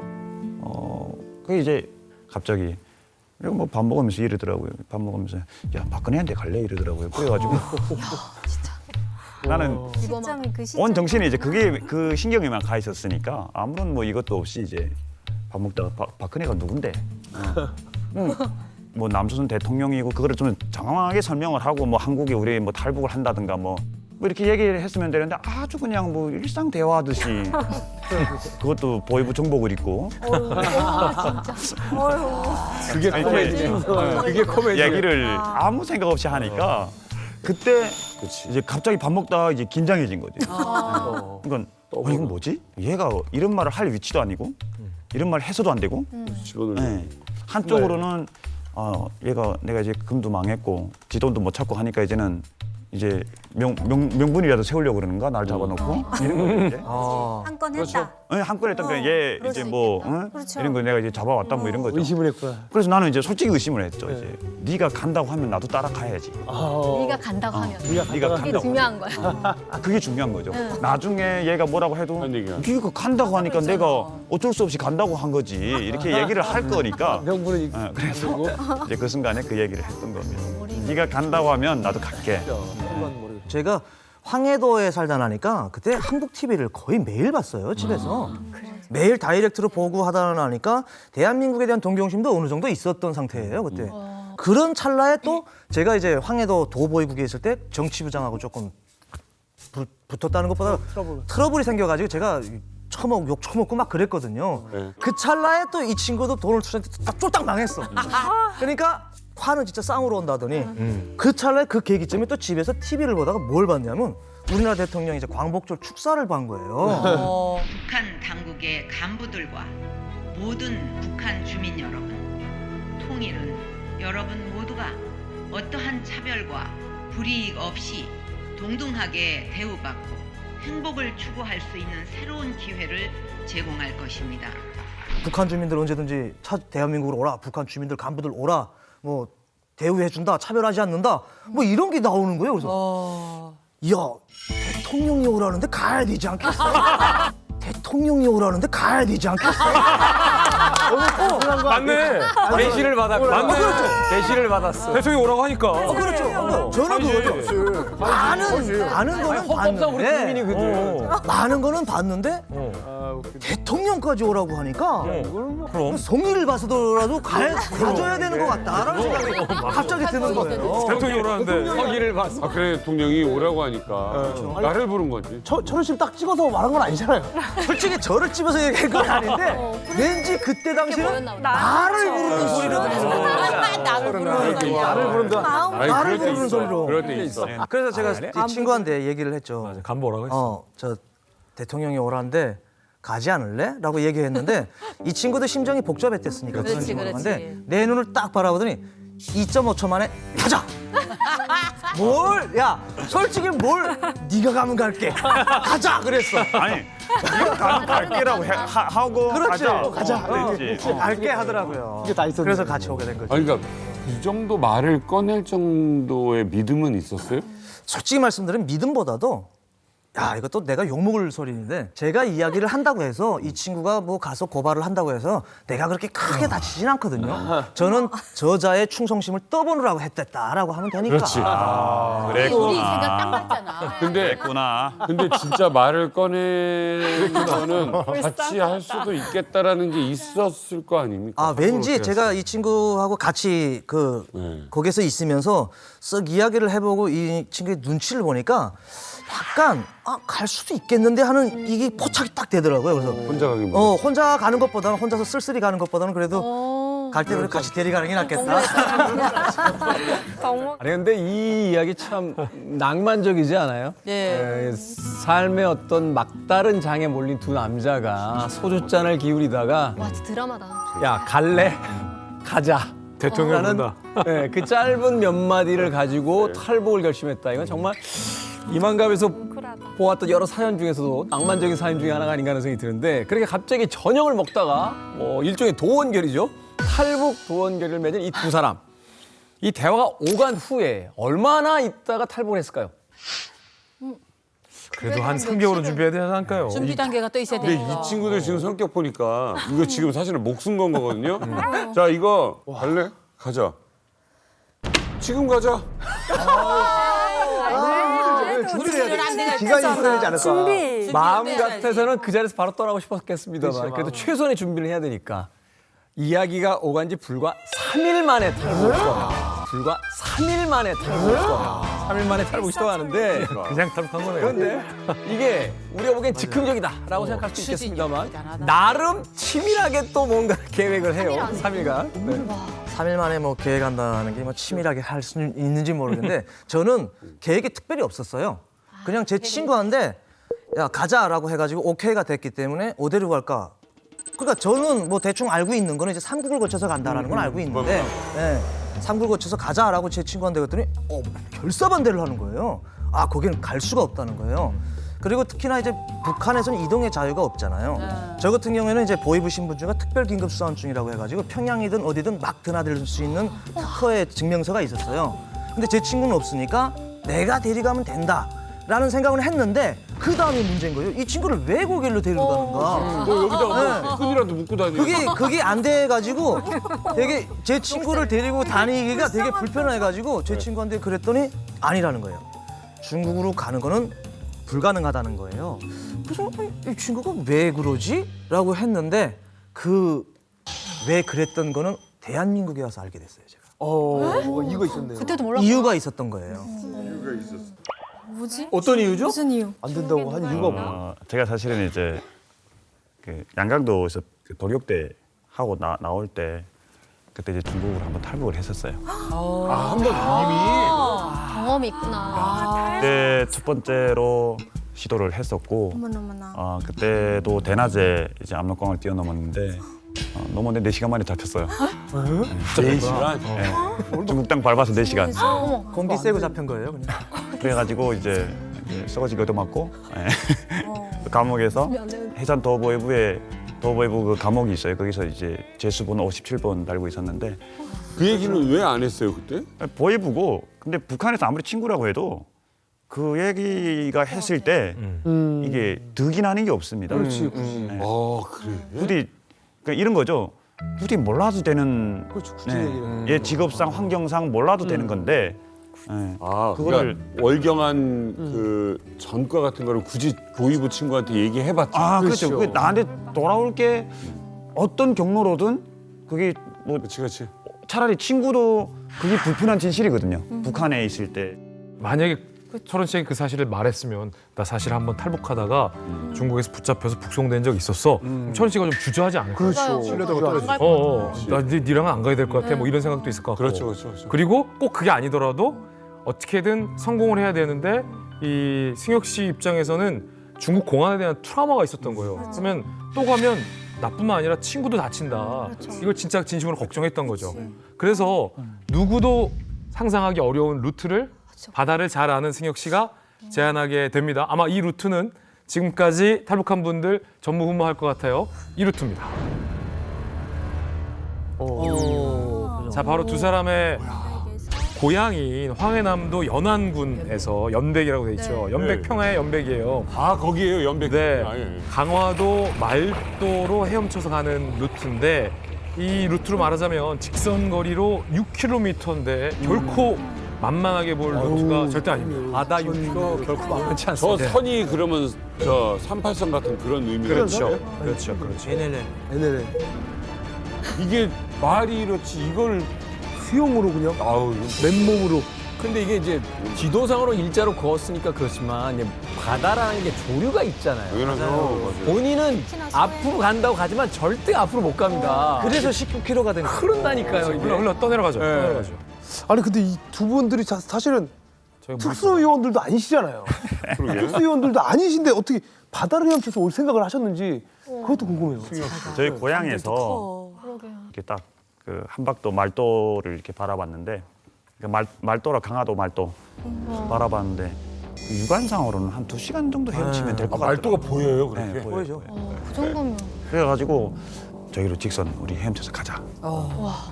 그 이제 갑자기 그리고 뭐 밥 먹으면서 이러더라고요. 밥 먹으면서 야 박근혜한테 갈래 이러더라고요. 그래가지고 나는 시점이 그 시점. 온 정신이 이제 그게 그 신경에만 가 있었으니까 아무런 뭐 이것도 없이 이제 밥 먹다가 박근혜가 누군데? 뭐 남조선 대통령이고 그거를 좀 장황하게 설명을 하고 뭐 한국이 우리 뭐 탈북을 한다든가 뭐 이렇게 얘기를 했으면 되는데 아주 그냥 뭐 일상 대화하듯이 그것도 보이부 정복을 입고 그게 코미디네. 그게 코미디. 얘기를 아무 생각 없이 하니까 그때 이제 갑자기 밥 먹다가 이제 긴장해진 거지. 그러니까 이건 뭐지? 얘가 이런 말을 할 위치도 아니고 이런 말을 해서도 안 되고. 집어넣는. 네. 한쪽으로는 얘가 내가 이제 금도 망했고 지돈도 못 찾고 하니까 이제는 이제 명분이라도 세우려고 그러는가 날 잡아놓고 이런 거 이제 한 건 했다. 한 건에 딱 얘 그럴 이제 수 뭐 있겠다. 응? 그렇죠. 이런 거 내가 이제 잡아왔다 뭐 이런 거죠. 의심을 했구나. 그래서 나는 이제 솔직히 의심을 했죠. 이제 네가 간다고 하면 나도 따라가야지. 네가 간다고 하면 네가 그게 간다고. 중요한 거야. 그게 중요한 거죠. 나중에 얘가 뭐라고 해도 그런 얘기가. 네가 간다고 하니까 내가 어쩔 수 없이 간다고 한 거지 이렇게 얘기를 할 거니까. 명분은 그래서 이제 그 순간에 그 얘기를 했던 겁니다. 네가 간다고 하면 나도 갈게. 제가 황해도에 살다 나니까 그때 한국 TV를 거의 매일 봤어요, 집에서. 매일 다이렉트로 보고 하다 나니까 대한민국에 대한 동경심도 어느 정도 있었던 상태예요, 그때. 그런 찰나에 또 제가 이제 황해도 도보이국에 있을 때 정치부장하고 조금 붙었다는 것보다 트러블이 생겨가지고 제가 욕 처먹고 막 그랬거든요. 그 찰나에 또 이 친구도 도널드 트럼프한테 딱 쫄딱 망했어. 그러니까 화는 진짜 쌍으로 온다더니 그 찰나에 그 계기점에 또 집에서 TV를 보다가 뭘 봤냐면 우리나라 대통령이 이제 광복절 축사를 본 거예요. 북한 당국의 간부들과 모든 북한 주민 여러분, 통일은 여러분 모두가 어떠한 차별과 불이익 없이 동등하게 대우받고 행복을 추구할 수 있는 새로운 기회를 제공할 것입니다. 북한 주민들 언제든지 대한민국으로 오라. 북한 주민들 간부들 오라. 뭐 대우해준다. 차별하지 않는다. 뭐 이런 게 나오는 거예요. 그래서 야, 대통령이 오라는데 가야 되지 않겠어? 대통령이 오라는데 가야 되지 않겠어? 맞네. 대시를 받았고. 맞네. 대시를 받았어. 대통령이 오라고 하니까. 그렇죠. 저는 그거죠. 많은 거는 헌법상 우리 국민이 봤는데 그들. 많은 거는 봤는데 대통령까지 오라고 하니까 그럼. 성의를 봐서라도 가져야 되는 것 같다라는 생각이 갑자기 드는 거예요. 대통령이 오라는데. 허기를 봤어. 박근혜 대통령이 오라고 하니까 나를 부른 거지. 철없이 딱 찍어서 말한 건 아니잖아요. 솔직히 저를 집어서 얘기한 건 아닌데 왠지 그때 당시는 나를 부르는 소리로 들리는 거예요. 나를 부르는 거야. 나를 부른다. 아니, 나를 그럴 때 부르는 있어. 소리로. 그럴 때 있어. 그래서 제가 이 친구한테 얘기를 했죠. 간부 오라고 했어. 저 대통령이 오라는데 가지 않을래? 라고 얘기했는데 이 친구도 심정이 복잡했댔으니까 그런 그렇지, 식으로 그렇지. 하는데 내 눈을 딱 바라보더니 2.5초 만에 가자! 뭘? 야 솔직히 뭘 네가 가면 갈게 가자! 그랬어. 아니 네가 가면 갈게라고 하고 그렇지. 가자. 그랬지. 갈게 하더라고요. 이게 다 있었네. 그래서 같이 오게 된 거죠. 아니, 그러니까 이 정도 말을 꺼낼 정도의 믿음은 있었어요? 솔직히 말씀드리면 믿음보다도 야 이것도 내가 욕먹을 소리인데 제가 이야기를 한다고 해서 이 친구가 뭐 가서 고발을 한다고 해서 내가 그렇게 크게 다치진 않거든요. 저는 저자의 충성심을 떠보느라고 했댔다라고 하면 되니까. 그렇지. 우리 생각 딱 맞잖아. 근데 진짜 말을 꺼내면은 같이 할 수도 있겠다라는 게 있었을 거 아닙니까? 아 왠지 제가 이 친구하고 같이 거기서 있으면서 쓱 이야기를 해보고 이 친구의 눈치를 보니까 약간 갈 수도 있겠는데 하는 이게 포착이 딱 되더라고요. 그래서 혼자 가긴 뭐. 혼자 가는 것보다는 혼자서 쓸쓸히 가는 것보다는 그래도 갈 때 같이 데려가는 게 낫겠다. 아니 근데 이 이야기 참 낭만적이지 않아요? 네. 삶의 어떤 막다른 장에 몰린 두 남자가 소주잔을 기울이다가 와 진짜 드라마다. 야 갈래? 가자. 대통령 라는 온다. 그 짧은 몇 마디를 가지고 탈북을 결심했다. 이건 정말 이만갑에서 보았던 여러 사연 중에서도 낭만적인 사연 중에 하나가 아닌가 하는 생각이 드는데 그렇게 갑자기 저녁을 먹다가 일종의 도원결이죠. 탈북 도원결을 맺은 이 두 사람. 이 대화가 오간 후에 얼마나 있다가 탈북을 했을까요? 그래도 한 3개월은 준비해야 되지 않을까요? 준비 단계가 또 있어야 근데 되니까. 이 친구들 지금 성격 보니까 이거 지금 사실은 목숨 건 거거든요. 자, 이거 갈래? 가자. 지금 가자. 기간이 있어야 되지 않을까. 준비. 마음 같아서는 그 자리에서 바로 떠나고 싶었겠습니다만 그래도 최소한의 준비를 해야 되니까 이야기가 오간 지 불과 3일 만에 탈북을 시도합니다. 불과 3일 만에 탈북을 시도합니다. 3일 만에 탈북을 시도하는데 그냥 탈북한 거네요. 그런데 이게 우리가 보기엔 즉흥적이다라고 생각할 수 있겠습니다만 나름 치밀하게 또 뭔가 계획을 해요. 3일간. 네. 3일 만에 뭐 계획한다는 게 뭐 치밀하게 할 수 있는지 모르겠는데 저는 계획이 특별히 없었어요. 그냥 제 친구한테 야 가자라고 해가지고 오케이가 됐기 때문에 어디로 갈까? 그러니까 저는 뭐 대충 알고 있는 거는 이제 삼국을 거쳐서 간다라는 건 알고 있는데 삼국을 거쳐서 가자라고 제 친구한테 그랬더니 결사반대를 하는 거예요. 아 거기는 갈 수가 없다는 거예요. 그리고 특히나 이제 북한에서는 이동의 자유가 없잖아요. 저 같은 경우에는 이제 보위부 신분증과 특별긴급수감증이라고 해가지고 평양이든 어디든 막 드나들 수 있는 특허의 증명서가 있었어요. 근데 제 친구는 없으니까 내가 데려가면 된다라는 생각을 했는데 그 다음이 문제인 거예요. 이 친구를 왜 거길로 데려가는가? 뭐 여기다가 끈이라도 묶고 다니고. 그게 안 돼가지고 되게 제 친구를 데리고 다니기가 되게 불편해가지고 제 친구한테 그랬더니 아니라는 거예요. 중국으로 가는 거는 불가능하다는 거예요. 그래서 이 친구가 왜 그러지? 라고 했는데 그 왜 그랬던 거는 대한민국에 와서 알게 됐어요, 제가. 이거 있었네요. 그때도 몰랐어요. 이유가 있었던 거예요. 뭐지? 어떤 이유죠? 무슨 이유? 안 된다고 한 이유가 뭐? 제가 사실은 이제 그 양강도에서 그 도력대 하고 나올 때 그때 이제 중국으로 한번 탈북을 했었어요. 경험이 있구나. 그때 첫 번째로 시도를 했었고 어머나. 그때도 대낮에 이제 압록강을 뛰어넘었는데 넘었는데 4시간 만에 잡혔어요. 4시간? 네. 중국 땅 밟아서 4시간. 공기 세고 잡힌 거예요, 그냥. 그래가지고 이제 썩어지게 얻어맞고 감옥에서 해산 도보위부에 도보위부 그 감옥이 있어요. 거기서 이제 제수번호 57번 달고 있었는데 그 얘기는 왜 안 했어요 그때? 보위부고 근데 북한에서 아무리 친구라고 해도 그 얘기가 했을 때 이게 득이 나는 게 없습니다. 그렇지. 네. 그래. 부디 그러니까 이런 거죠. 부디 몰라도 되는 그렇죠. 굳이 얘기를. 얘 직업상 환경상 몰라도 되는 건데 그거를 월경한 그 전과 같은 거를 굳이 교위부 친구한테 얘기해봤죠. 그렇죠. 그 나한테 돌아올 게 어떤 경로로든 그게 뭐 그렇지. 차라리 친구도 그게 불편한 진실이거든요. 북한에 있을 때. 만약에 철원 씨에게 그 사실을 말했으면 나 사실 한번 탈북하다가 중국에서 붙잡혀서 북송된 적 있었어. 그럼 철원 씨가 좀 주저하지 않을까요? 그렇죠. 신뢰도가 떨어지죠. 나 니랑은 안 가야 될 것 같아. 뭐 이런 생각도 있을 것 같고. 그렇죠. 그리고 꼭 그게 아니더라도 어떻게든 성공을 해야 되는데 이 승혁 씨 입장에서는 중국 공안에 대한 트라우마가 있었던 거예요. 그러면 또 가면 나뿐만 아니라 친구도 다친다. 이걸 진짜 진심으로 걱정했던 거죠. 그래서 누구도 상상하기 어려운 루트를 바다를 잘 아는 승혁 씨가 제안하게 됩니다. 아마 이 루트는 지금까지 탈북한 분들 전무후무할 것 같아요. 이 루트입니다. 자, 바로 두 사람의 고향인 황해남도 연안군에서 연백이라고 돼 있죠. 연백 평화의 연백이에요. 거기에요 연백. 네, 강화도 말도로 헤엄쳐서 가는 루트인데 이 루트로 말하자면 직선 거리로 6km인데 결코 만만하게 볼 루트가 절대 아닙니다. 바다 6km 결코 만만치 저 않습니다. 선이 그러면 저 38선 같은 그런 의미가 그렇죠. 있나요? NLL. 이게 말이 이렇지 이걸 수영으로 그냥 맨몸으로. 근데 이게 이제 지도상으로 일자로 그었으니까 그렇지만 이제 바다라는 게 조류가 있잖아요. 당연하죠. 본인은 앞으로 간다고 가지만 절대 앞으로 못 갑니다. 그래서 19km가 되는 거예요. 흐른다니까요. 이게. 흘러 떠내려가죠. 떠내려가죠. 아니 근데 이 두 분들이 사실은 특수요원들도 아니시잖아요. 특수요원들도 아니신데 어떻게 바다를 헤엄쳐서 올 생각을 하셨는지 그것도 궁금해요. 저희 고향에서 이렇게 딱 그 한박도 말도를 이렇게 바라봤는데 말도라 강화도 말도 바라봤는데 육안상으로는 한 2시간 정도 헤엄치면 될 것 같아요. 말도가 보여요 그렇게. 네, 보이죠. 그 정도면. 그래가지고 저기로 직선 우리 헤엄쳐서 가자.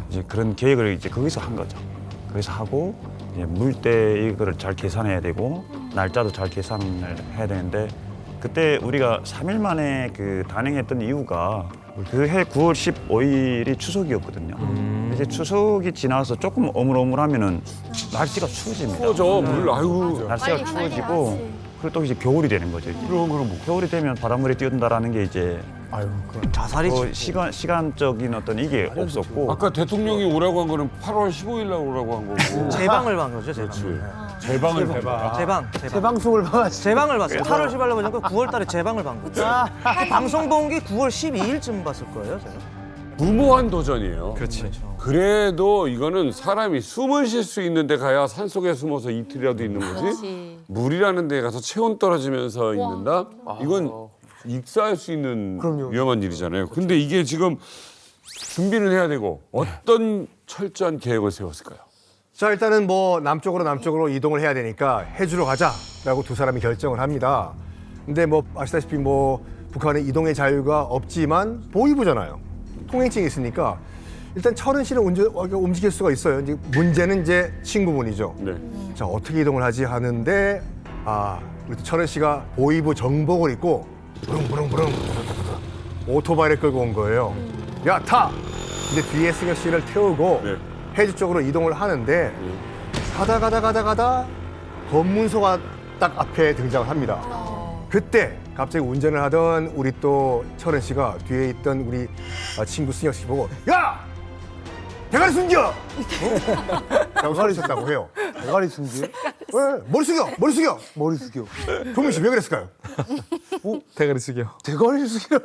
이제 그런 계획을 이제 거기서 한 거죠. 거기서 하고 이제 물때 이거를 잘 계산해야 되고 날짜도 잘 계산을 해야 되는데 그때 우리가 3일 만에 그 단행했던 이유가 그 해 9월 15일이 추석이었거든요. 이제 추석이 지나서 조금 어물어물하면은 날씨가 추워집니다. 추워져 물 아유. 날씨가 추워지고 그리고 또 이제 겨울이 되는 거죠. 이제. 그럼 뭐. 겨울이 되면 바닷물에 뛰어든다라는 게 이제 자살이죠. 시간적인 어떤 이게 없었고 아까 대통령이 오라고 한 거는 8월 15일 날 오라고 한 거고. 재방을 한 거죠, 재방. 재방을 봐. 재방송을 봐가지고. 재방을 봤어요. 8월 18일 보니까 9월 달에 재방을 본 거죠. 그 방송 본 게 9월 12일쯤 봤을 거예요, 제가. 무모한 도전이에요. 그렇지. 그래도 이거는 사람이 숨을 쉴 수 있는 데 가야 산속에 숨어서 이틀이라도 있는 거지. 그렇지. 물이라는 데 가서 체온 떨어지면서 있는다? 이건 익사할 수 있는 그럼요. 위험한 일이잖아요. 근데 이게 지금 준비를 해야 되고 어떤 철저한 계획을 세웠을까요? 자, 일단은 뭐 남쪽으로 이동을 해야 되니까 해주러 가자라고 두 사람이 결정을 합니다. 근데 뭐 아시다시피 뭐 북한의 이동의 자유가 없지만 보위부잖아요. 통행증이 있으니까 일단 철은 씨는 움직일 수가 있어요. 이제 문제는 이제 친구분이죠. 네. 자, 어떻게 이동을 하지 하는데 우리 또 철은 씨가 보위부 정복을 입고 부릉부릉부릉 오토바이를 끌고 온 거예요. 야, 타! 근데 뒤에 승혁 씨를 태우고 네. 해주 쪽으로 이동을 하는데 가다 검문소가 딱 앞에 등장을 합니다. 그때 갑자기 운전을 하던 우리 또 철은 씨가 뒤에 있던 우리 친구 승혁 씨 보고 야! 대가리 숨겨! 라고 소리쳤다고 해요. 대가리 숨기? 왜? 머리 숙여! 머리 숙여. 종민 씨 왜 그랬을까요? 대가리 숙여. 대가리 숙여?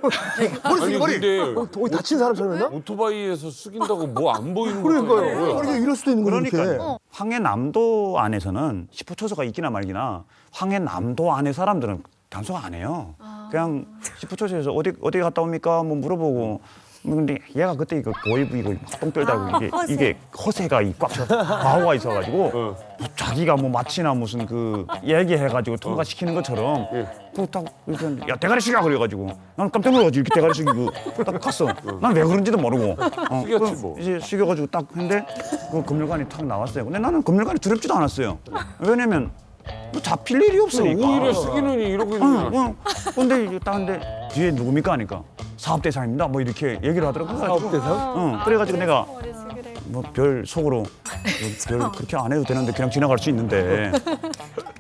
머리 숙여, 머리! 근데 다친 사람처럼 했나? 오토바이에서 숙인다고 뭐 안 보이는 그러니까요. 거예요. 이게 이럴 수도 있는 거니까. 그러니까요. 황해남도 안에서는 10호초소가 있기나 말기나 황해남도 안에 사람들은 단속 안 해요. 그냥 10호초소에서 어디 갔다 옵니까? 뭐 물어보고. 근데 얘가 그때 이거 보이브 이거 똥 떨다고 이게 허세가 꽉 차 과오가 있어가지고 뭐 자기가 뭐 마치나 무슨 그 얘기해가지고 통과시키는 것처럼 그딱 야 대가리 숙여 그래가지고 난 깜짝 놀라가지고 이렇게 대가리 숙이고 딱 갔어. 난 왜 그런지도 모르고 숙였지 뭐. 이제 숙여가지고 딱 했는데 그 검열관이 탁 나왔어요. 근데 나는 검열관이 두렵지도 않았어요. 왜냐면 뭐 잡힐 일이 없으니까. 오히려 숙이는 이러고 있는 거야. 근데 이제 딱 근데 뒤에 누굽니까 하니까 사업대상입니다. 뭐 이렇게 얘기를 하더라고요. 사업대상? 그래가지고 내가 뭐 별 속으로 별 그렇게 안 해도 되는데 그냥 지나갈 수 있는데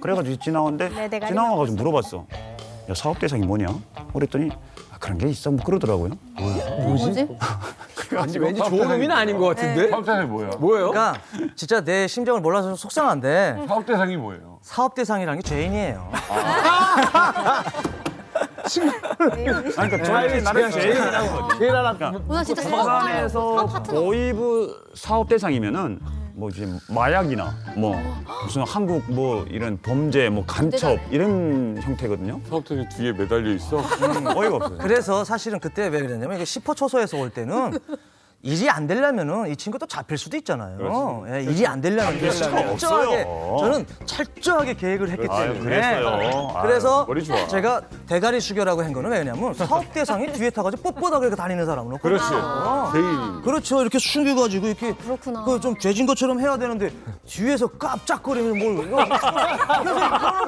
그래가지고 지나왔는데 지나와가지고 물어봤어. 야 사업대상이 뭐냐? 그랬더니 그런 게 있어 뭐 그러더라고요. 뭐지? 왠지 좋은 의미는 아닌 것 같은데. 사업대상이 뭐예요? 뭐예요? 그러니까 진짜 내 심정을 몰라서 좀 속상한데 사업대상이 뭐예요? 사업대상이라는 게 죄인이에요. 그러니까 저희 나는 제일이라고. 오늘 진짜 북한에서 보위부 사업 대상이면은 뭐 이제 마약이나 뭐 무슨 한국 뭐 이런 범죄 뭐 간첩 이런 형태거든요. 사업대상이 뒤에 매달려 있어. 어이가 없어요. 그래서 사실은 그때 왜 그랬냐면 이게 10호 초소에서 올 때는 일이 안 되려면은 이 친구 또 잡힐 수도 있잖아요. 예, 일이 안 되려면 철저하게 없어요. 저는 철저하게 계획을 했기 때문에 그랬어요. 그래서 머리 좋아. 제가 대가리 숙여라고 한 거는 왜냐면 사업 대상이 뒤에 타가지고 뻣뻣하게 이렇게 다니는 사람은 없거든요. 그렇지. 개인. 그렇죠. 이렇게 숙여가지고 이렇게 그렇구나. 그 좀 죄진 것처럼 해야 되는데 뒤에서 깜짝거리면 뭘 그러는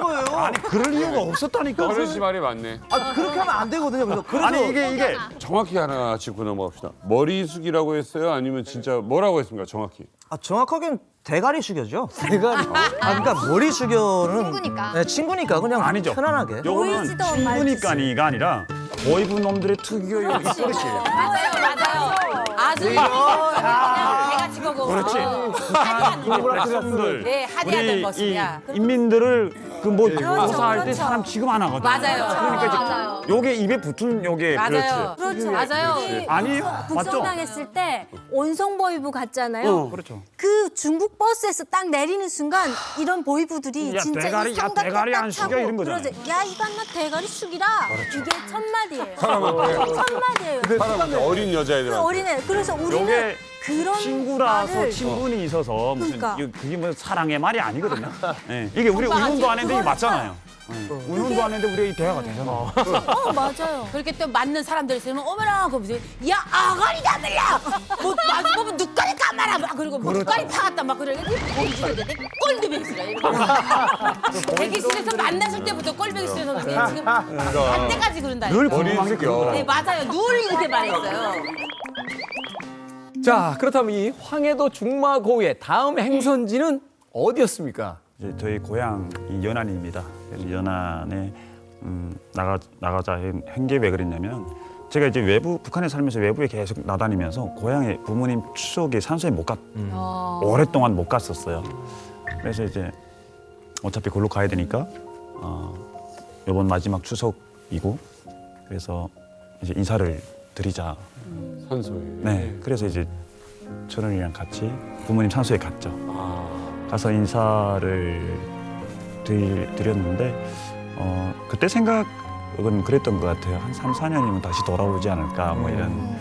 거예요. 아니 그럴 이유가 없었다니까. 어른 씨 말이 맞네. 그렇게 하면 안 되거든요. 그래서 아니 이게 정확히 하나 짚고 넘어갑시다. 머리 숙이라고 했어요? 아니면 진짜 뭐라고 했습니까? 정확히. 정확하게는 대가리 숙여죠. 대가리. 그러니까 머리 숙여는 친구니까. 네, 친구니까 그냥 아니죠. 편안하게. 요거는 보이지도 친구니까니가 아니라 보위부 놈들의 특유의 입버릇이에요. 맞아요. 아주 그냥 내가 찍어고. 그렇지. 백성들, 네, 하대하던 우리 이 것이야. 인민들을 그뭐 그렇죠, 조사할 때 그렇죠. 사람 취급 안 하거든. 맞아요. 그러니까 이제 맞아요. 요게 입에 붙은 요게 맞아요. 그렇죠. 맞아요. 아니에요? 맞죠? 북송당했을 때 온성보이부 갔잖아요. 그렇죠. 그 중국 버스에서 딱 내리는 순간 이런 보이부들이 야, 진짜 대가리, 이 야, 삼각대 대가리 딱 안 숙여, 차고 이런 거잖아요. 그러지. 야 이거 너 대가리 숙이라. 이게 첫 마디예요. 사람한테. 첫 마디예요. 사람한테 어린 여자애들한테. 어린애. 그래서 우리는 요게 그런 친구라서 말을 친분이 있어서 무슨 그러니까. 그게 뭐 사랑의 말이 아니거든요. 예. 이게 우리 의논도 안 했는데 이게 맞잖아요. 의논도 안 했는데 우리 대화가 되잖아. 맞아요. 그렇게 또 맞는 사람들 있으면 어머나 그러면서 야 아가리 다들야 뭐 마주보면 눈깔이 까마라 막 그리고 뭐 눈깔이 파갔다 막 그러더니 보이지도 꼴드백이라 이러고 대기실에서 만났을 때부터 꼴드백이라서 지금 한때까지 그런다. 늘 머리 궁금한 게 숙여. 그거더라고. 네 맞아요. 늘 이렇게 말했어요. 자, 그렇다면 이 황해도 중마고의 다음 행선지는 어디였습니까? 이제 저희 고향이 연안입니다. 그래서 연안에 나가자 한 게 왜 그랬냐면 제가 이제 외부 북한에 살면서 외부에 계속 나다니면서 고향에 부모님 추석에 산소에 못 갔. 오랫동안 못 갔었어요. 그래서 이제 어차피 골로 가야 되니까 이번 마지막 추석이고 그래서 이제 인사를 드리자. 산소에. 네, 그래서 이제 철원이랑 같이 부모님 산소에 갔죠. 가서 인사를 드렸는데 그때 생각 그랬던 것 같아요. 한 3, 4년이면 다시 돌아오지 않을까 뭐 이런.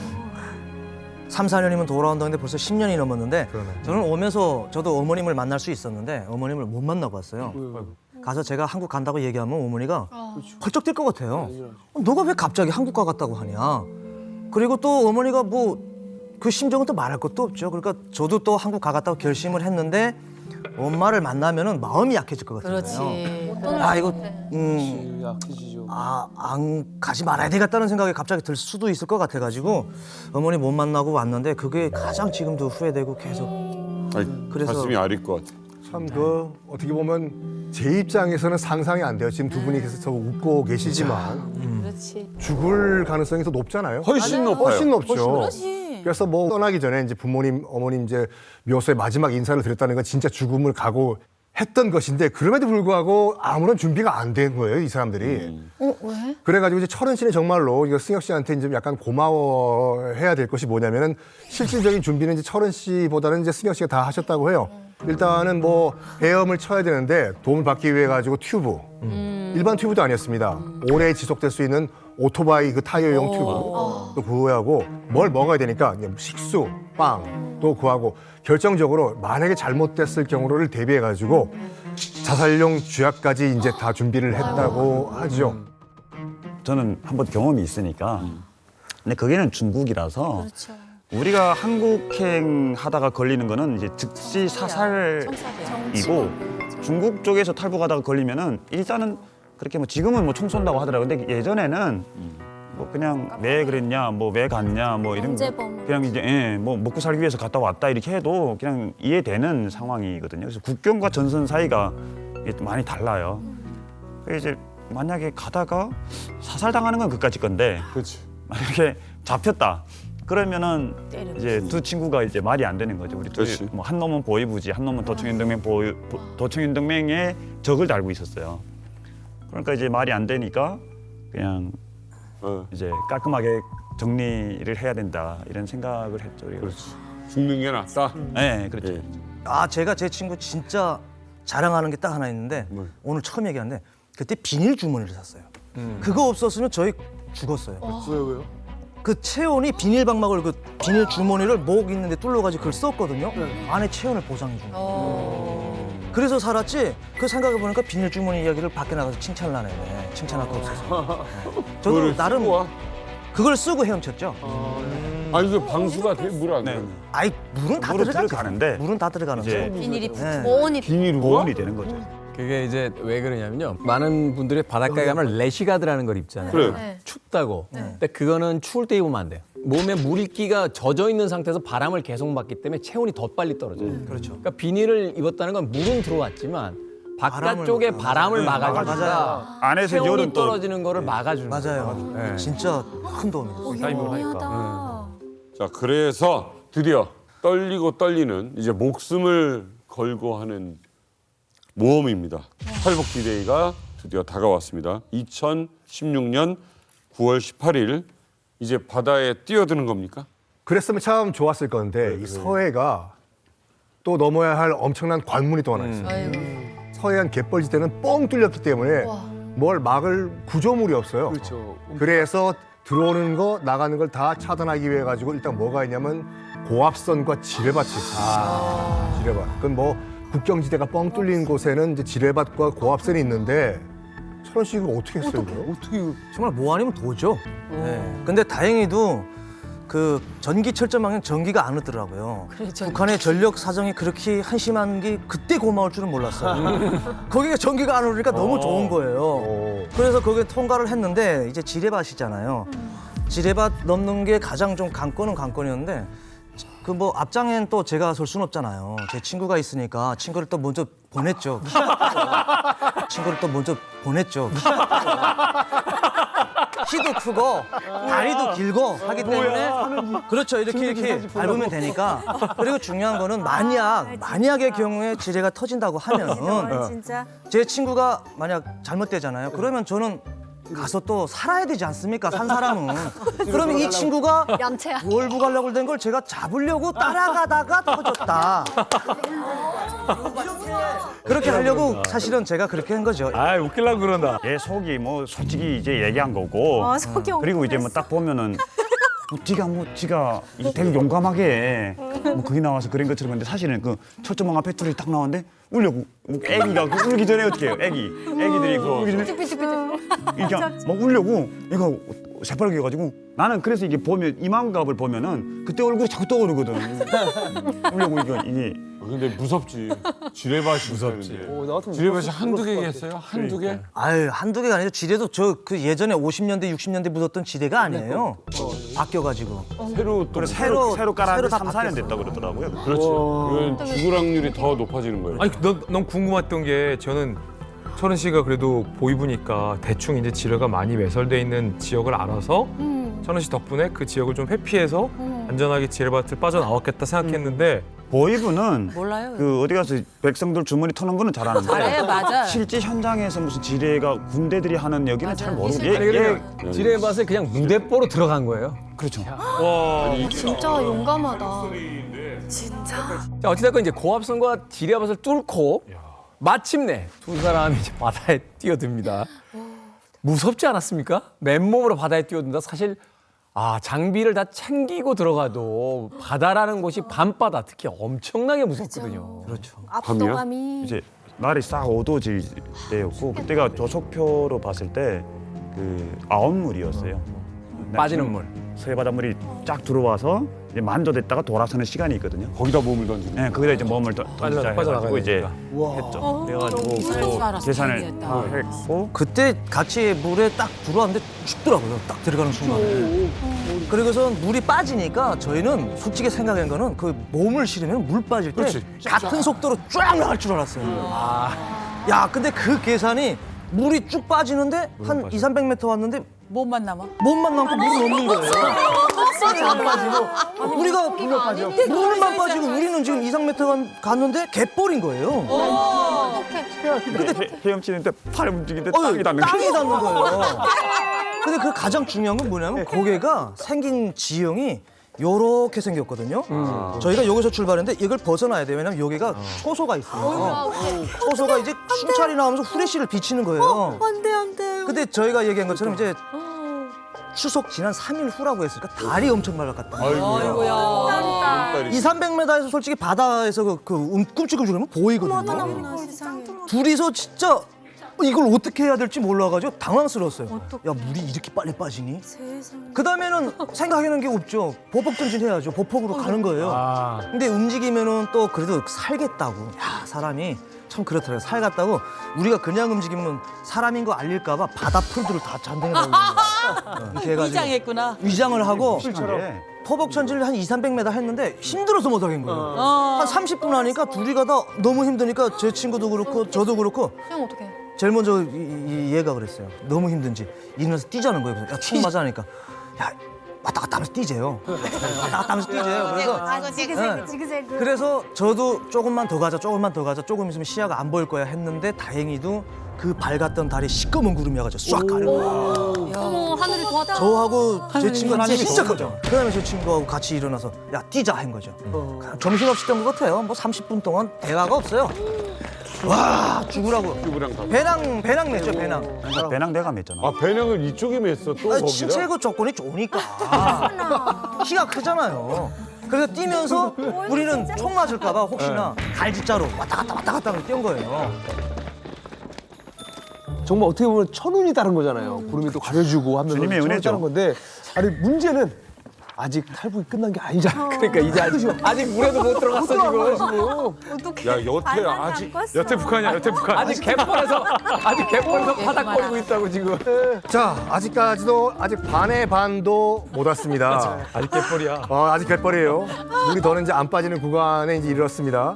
3, 4년이면 돌아온다는데 벌써 10년이 넘었는데 저는 오면서 저도 어머님을 만날 수 있었는데 어머님을 못 만나고 왔어요. 가서 제가 한국 간다고 얘기하면 어머니가 펄쩍 뛸 것 같아요. 너가 왜 갑자기 한국 가겠다고 하냐. 그리고 또 어머니가 뭐 그 심정은 또 말할 것도 없죠. 그러니까 저도 또 한국 가겠다고 결심을 했는데 엄마를 만나면은 마음이 약해질 것 같아요. 그렇지. 아 이거 안 가지 말아야 되겠다는 생각이 갑자기 들 수도 있을 것 같아가지고 어머니 못 만나고 왔는데 그게 가장 지금도 후회되고 계속. 그래서 가슴이 아릴 것 같아. 참 그 어떻게 보면 제 입장에서는 상상이 안 돼요. 지금 두 분이 계속 웃고 계시지만 그렇지. 죽을 가능성이 더 높잖아요. 훨씬 높아요. 훨씬 높죠. 그렇지. 그래서 뭐 떠나기 전에 이제 부모님, 어머님 이제 묘소에 마지막 인사를 드렸다는 건 진짜 죽음을 각오했던 것인데 그럼에도 불구하고 아무런 준비가 안 된 거예요, 이 사람들이. 왜? 그래가지고 이제 철은 씨는 정말로 이거 승혁 씨한테 이제 약간 고마워해야 될 것이 뭐냐면은 실질적인 준비는 이제 철은 씨보다는 이제 승혁 씨가 다 하셨다고 해요. 일단은 뭐 헤엄을 쳐야 되는데 도움을 받기 위해 가지고 튜브, 일반 튜브도 아니었습니다. 오래 지속될 수 있는 오토바이 그 타이어용 튜브 또 구하고 뭘 먹어야 되니까 그냥 식수, 빵 또 구하고 결정적으로 만약에 잘못됐을 경우를 대비해 가지고 자살용 쥐약까지 이제 다 준비를 했다고 하죠. 저는 한번 경험이 있으니까. 근데 거기는 중국이라서 우리가 한국행 하다가 걸리는 거는 이제 즉시 사살이고 중국 쪽에서 탈북하다가 걸리면은 일단은 그렇게 뭐 지금은 뭐 총 쏜다고 하더라고요. 근데 예전에는 뭐 그냥 왜 그랬냐, 뭐 왜 갔냐, 뭐 이런 그냥 이제 뭐 먹고 살기 위해서 갔다 왔다 이렇게 해도 그냥 이해되는 상황이거든요. 그래서 국경과 전선 사이가 이게 많이 달라요. 그래서 이제 만약에 가다가 사살당하는 건 그까짓 건데 그렇지. 만약에 잡혔다. 그러면은 이제 두 친구가 이제 말이 안 되는 거죠. 우리 둘이 그렇지. 뭐 한 놈은 보위부지, 한 놈은 도청연동맹의 적을 달고 있었어요. 그러니까 이제 말이 안 되니까 그냥 이제 깔끔하게 정리를 해야 된다 이런 생각을 했죠. 그렇지. 죽는 게 낫다. 네, 그렇죠. 예. 아 제가 제 친구 진짜 자랑하는 게 딱 하나 있는데 오늘 처음 얘기하는데 그때 비닐 주머니를 샀어요. 그거 없었으면 저희 죽었어요. 왜요? 그 체온이 비닐 방막을 그 비닐 주머니를 목 있는데 뚫려가지고 그걸 썼거든요. 안에 체온을 보장해 준 거예요. 그래서 살았지. 그 생각해 보니까 비닐 주머니 이야기를 밖에 나가서 칭찬을 안 했네. 칭찬할 거 없어서. 저도 나름 그걸 쓰고 헤엄쳤죠. 아니 그 방수가 돼? 물 안 돼? 아이 물은 다 물은 들어가죠. 들어가는데 물은 다 들어가는데. 이제 비닐이 네. 보온이 보온이 되는 거죠. 그게 이제 왜 그러냐면요. 많은 분들이 바닷가에 가면 레시가드라는 걸 입잖아요. 그래. 네. 춥다고. 근데 그거는 추울 때 입으면 안 돼요. 몸에 물기가 젖어 있는 상태에서 바람을 계속 맞기 때문에 체온이 더 빨리 떨어져요. 그렇죠. 그러니까 비닐을 입었다는 건 물은 들어왔지만 바깥쪽에 바람을 막아주니까 안에서 체온이 열은 또 떨어지는 거를 막아주는 맞아요. 거예요. 네. 진짜 큰 도움이 됐어요. 자, 그래서 드디어 떨리고 떨리는 이제 목숨을 걸고 하는 모험입니다. 탈북 디데이가 드디어 다가왔습니다. 2016년 9월 18일 이제 바다에 뛰어드는 겁니까? 그랬으면 참 좋았을 건데 이 서해가 또 넘어야 할 엄청난 관문이 또 하나 있어요. 서해안 갯벌지대는 뻥 뚫렸기 때문에 뭘 막을 구조물이 없어요. 그렇죠. 그래서 들어오는 거 나가는 걸 다 차단하기 위해 가지고 일단 뭐가 있냐면 고압선과 지뢰밭이 있어요. 지뢰밭. 그건 뭐 국경지대가 뻥 뚫린 곳에는 이제 지뢰밭과 고압선이 있는데 철원 씨 이거 어떻게 했어요? 이거? 정말 뭐 아니면 도죠. 네. 근데 다행히도 그 전기 철조망엔 전기가 안 흐더라고요. 북한의 전력 사정이 그렇게 한심한 게 그때 고마울 줄은 몰랐어요. 거기가 전기가 안 흐르니까 너무 좋은 거예요. 그래서 거기에 통과를 했는데 이제 지뢰밭이잖아요. 지뢰밭 넘는 게 가장 좀 관건은 관건이었는데 그 뭐 앞장엔 또 제가 설 수는 없잖아요. 제 친구가 있으니까 친구를 또 먼저 보냈죠. 키도 크고 다리도 길고 하기 때문에 그렇죠. 이렇게 밟으면 되니까. 그리고 중요한 거는 만약의 경우에 지뢰가 터진다고 하면 진짜. 제 친구가 만약 잘못되잖아요. 그러면 저는 가서 또 살아야 되지 않습니까? 산 사람은. 그러면 이 친구가 얌체야. 월부 가려고 된 걸 제가 잡으려고 따라가다가 터졌다. 그렇게 하려고 사실은 제가 그렇게 한 거죠. 아 웃기려고 그런다. 얘 속이 뭐 솔직히 이제 얘기한 거고. 아, 속이 그리고 이제 뭐 딱 보면은 지가 이게 되게 용감하게 뭐 거기 나와서 그런 것처럼 했는데 사실은 그 철조망 앞에 둘이 딱 나왔는데 울려고 애기가 그 울기 전에 어떻게 해요? 애기들이 그 울기 전에 이게 막 울려고 이거 새빨개 가지고 나는 그래서 이게 보면 이만갑을 보면은 그때 얼굴이 자꾸 떠오르거든. 울려고 이게 근데 무섭지. 지뢰밭이 무섭지. 지뢰밭이 한두 개겠어요? 한두 개? 아유, 한두 개가 아니죠. 지뢰도 저 그 예전에 50년대, 60년대 묻었던 지뢰가 아니에요. 바뀌어가지고. 새로 또 새로 깔았는데 다 3, 4년 바뀌었어요. 됐다고 그러더라고요. 그렇지. 이건 죽을 확률이 더 높아지는 거예요. 아니 넌 궁금했던 게 저는 철은 씨가 그래도 보이부니까 대충 이제 지뢰가 많이 매설돼 있는 지역을 알아서 철은 씨 덕분에 그 지역을 좀 회피해서 안전하게 지뢰밭을 빠져나왔겠다 생각했는데 보이부는 몰라요. 그 어디 가서 백성들 주머니 터는 거는 잘하는데 잘해, 맞아. 실제 현장에서 무슨 지뢰가 군대들이 하는 여기는 잘 모르고 있을 아니 그냥 지뢰밭에 그냥 무대뽀로 들어간 거예요. 그렇죠. 와 진짜 용감하다. 자, 어찌됐건 이제 고압선과 지뢰밭을 뚫고 마침내 두 사람이 이제 바다에 뛰어듭니다. 무섭지 않았습니까? 맨몸으로 바다에 뛰어든다. 사실 장비를 다 챙기고 들어가도 바다라는 곳이 밤바다 특히 엄청나게 무섭거든요. 그렇죠. 압도감이. 이제 날이 싹 어두워질 때였고 그때가 조석표로 봤을 때 그 아홉물이었어요. 빠지는 물. 서해바닷물이 쫙 들어와서 이제 만조됐다가 돌아서는 시간이 있거든요. 거기다 몸을 던지는 네, 거기다 이제 몸을 던지자 빠져나가야 해가지고 이제 되니까. 했죠. 그래가지고 무서울 줄 알았어, 계산을 다행이었다. 했고 그때 같이 물에 딱 들어왔는데 춥더라고요. 딱 들어가는 순간에. 그리고서 물이 빠지니까 저희는 솔직히 생각한 거는 그 몸을 실으면 물 빠질 때 같은 속도로 쫙 나갈 줄 알았어요. 야, 근데 그 계산이 물이 쭉 빠지는데 한 200-300m 왔는데 몸만 남아. 몸만 남고 물은 없는 거예요. 안 빠지고 우리가 물만 빠지고 우리는 지금 2-3m 갔는데 갯벌인 거예요. 근데 헤엄치는데 팔 움직이는데 땅이 닿는 땅이 거예요. 닿는 거예요. 근데 그 가장 중요한 건 뭐냐면 고개가 생긴 지형이 요렇게 생겼거든요. 저희가 여기서 출발했는데 이걸 벗어나야 돼요. 왜냐면 여기가 초소가 있어요. 초소가 이제 순찰이 나오면서 후레쉬를 비치는 거예요. 안 돼. 근데 저희가 얘기한 것처럼 이제 추석 지난 3일 후라고 했으니까 달이 엄청 맑았다. 아이고야. 200-300m에서 솔직히 바다에서 꿈틀꿈틀거리면 보이거든요. 둘이서 진짜 이걸 어떻게 해야 될지 몰라가지고 당황스러웠어요. 야, 물이 이렇게 빨리 빠지니? 그 다음에는 생각하는 게 없죠. 보폭 전진해야죠. 보폭으로 가는 거예요. 근데 움직이면은 또 그래도 살겠다고. 야, 사람이 참 그렇더라고요. 살겠다고. 우리가 그냥 움직이면 사람인 거 알릴까봐 바다 풀들을 다 잔뜩해놓은 거예요. 이렇게 해가지고 위장했구나. 위장을 하고 예. 토복 천지를 한 200-300m 했는데 힘들어서 못 하겠는 거예요. 한 30분 하니까 둘이 가다 너무 힘드니까 제 친구도 그렇고 저도 그렇고 형 어떡해? 제일 먼저 얘가 그랬어요. 너무 힘든지 일어나서 뛰자는 거예요. 그래서 야, 총 맞아니까 야, 왔다 갔다 하면서 뛰재요. 왔다 갔다 하면서 뛰재요. 그래서 지그재그. 그래서 저도 조금만 더 가자, 조금 있으면 시야가 안 보일 거야 했는데 다행히도 그 밝았던 달이 시꺼먼 구름이 와가지고 쫙 가는 거예요. 어머, 하늘이 도왔다. 저하고 제 친구는 진짜 크죠. 그다음에 제 친구하고 같이 일어나서 야, 뛰자 한 거죠. 그냥 정신없이 뛴 것 같아요. 뭐 30분 동안 대화가 없어요. 와, 죽으라고. 배낭 냈죠, 배낭. 배낭 내가 맸잖아. 아, 배낭을 이쪽에 맸어, 또 거기다? 신체구 조건이 좋으니까. 키가 크잖아요. 그래서 뛰면서 우리는 총 맞을까봐 혹시나 갈지자로 왔다 갔다 하면서 뛴 거예요. 정말 어떻게 보면 천운이 다른 거잖아요. 구름이 또 가려주고 하면서 주님의 천운이 은혜죠. 다른 건데 아니 문제는 아직 탈북이 끝난 게 아니잖아. 그러니까 이제 아직 물에도 못 들어갔어 지금. 야, 여태 아직. 여태 북한이야 여태 북한. 아직 갯벌에서 파닥거리고 있다고 지금. 자, 아직까지도 아직 반의 반도 못 왔습니다. 아직 갯벌이야. 아직 갯벌이에요. 물이 더는 이제 안 빠지는 구간에 이제 이르렀습니다.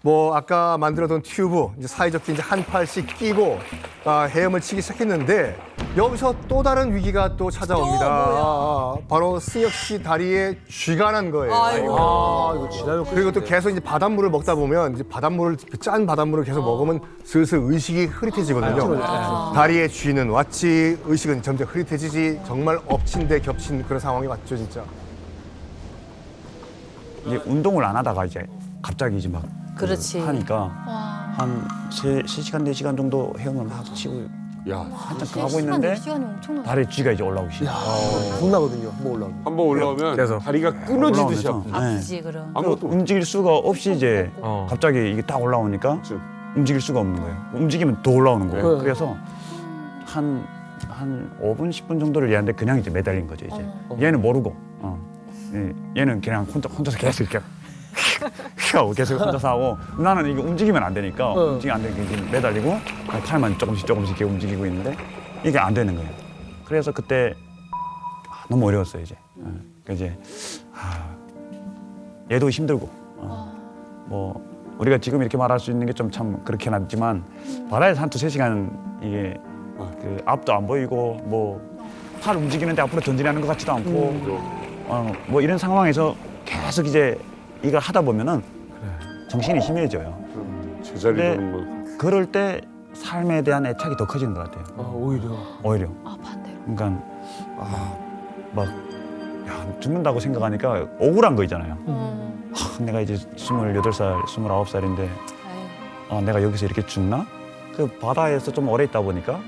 뭐 아까 만들어둔 튜브 이제 사이좋게 이제 한 팔씩 끼고 헤엄을 치기 시작했는데 여기서 또 다른 위기가 또 찾아옵니다. 바로 승혁 씨 다리에 쥐가 난 거예요. 이거 지나면 그리고 또 계속 이제 바닷물을 먹다 보면 이제 바닷물을 짠 바닷물을 계속 먹으면 슬슬 의식이 흐릿해지거든요. 다리에 쥐는 왔지 의식은 점점 흐릿해지지 정말 엎친 데 겹친 그런 상황이 왔죠 진짜. 이제 운동을 안 하다가 이제 갑자기 이제 막 그렇지. 하니까 한 3시간, 4시간 정도 헤엄을 막 치고 야, 한참 가고 있는데 시간이 엄청나. 다리에 쥐가 이제 올라오기 시작. 겁나거든요. 한번 올라오면. 한 번 올라오면 그래서. 다리가 끊어지듯이 올라오면서, 아프죠. 네. 아프지 그럼. 아무것도 못 움직일 수가 없이 이제 갑자기 이게 딱 올라오니까 그렇죠. 움직일 수가 없는 거예요. 움직이면 더 올라오는 거예요. 네. 그래서 한 5분, 10분 정도를 얘한테 그냥 이제 매달린 거죠. 이제 얘는 모르고, 얘는 그냥 혼자서 계속 이렇게 하고 계속 혼자서 하고 나는 이게 움직이면 안 되니까 움직이면 안 되니까 이제 매달리고 팔만 조금씩 이렇게 움직이고 있는데 이게 안 되는 거예요. 그래서 그때 너무 어려웠어요 이제. 그러니까 이제 얘도 힘들고 뭐 우리가 지금 이렇게 말할 수 있는 게 좀 참 그렇긴 하지만 바다에서 한 2-3시간 이게 그 앞도 안 보이고 뭐 팔 움직이는데 앞으로 전진하는 것 같지도 않고 뭐 이런 상황에서 계속 이제 이걸 하다 보면은 정신이 희미해져요. 제자리 근데 도는 거. 그럴 때 삶에 대한 애착이 더 커지는 것 같아요. 오히려. 아 반대로. 그러니까 막 죽는다고 생각하니까 억울한 거 있잖아요. 내가 이제 28살, 29살인데 내가 여기서 이렇게 죽나? 그 바다에서 좀 오래 있다 보니까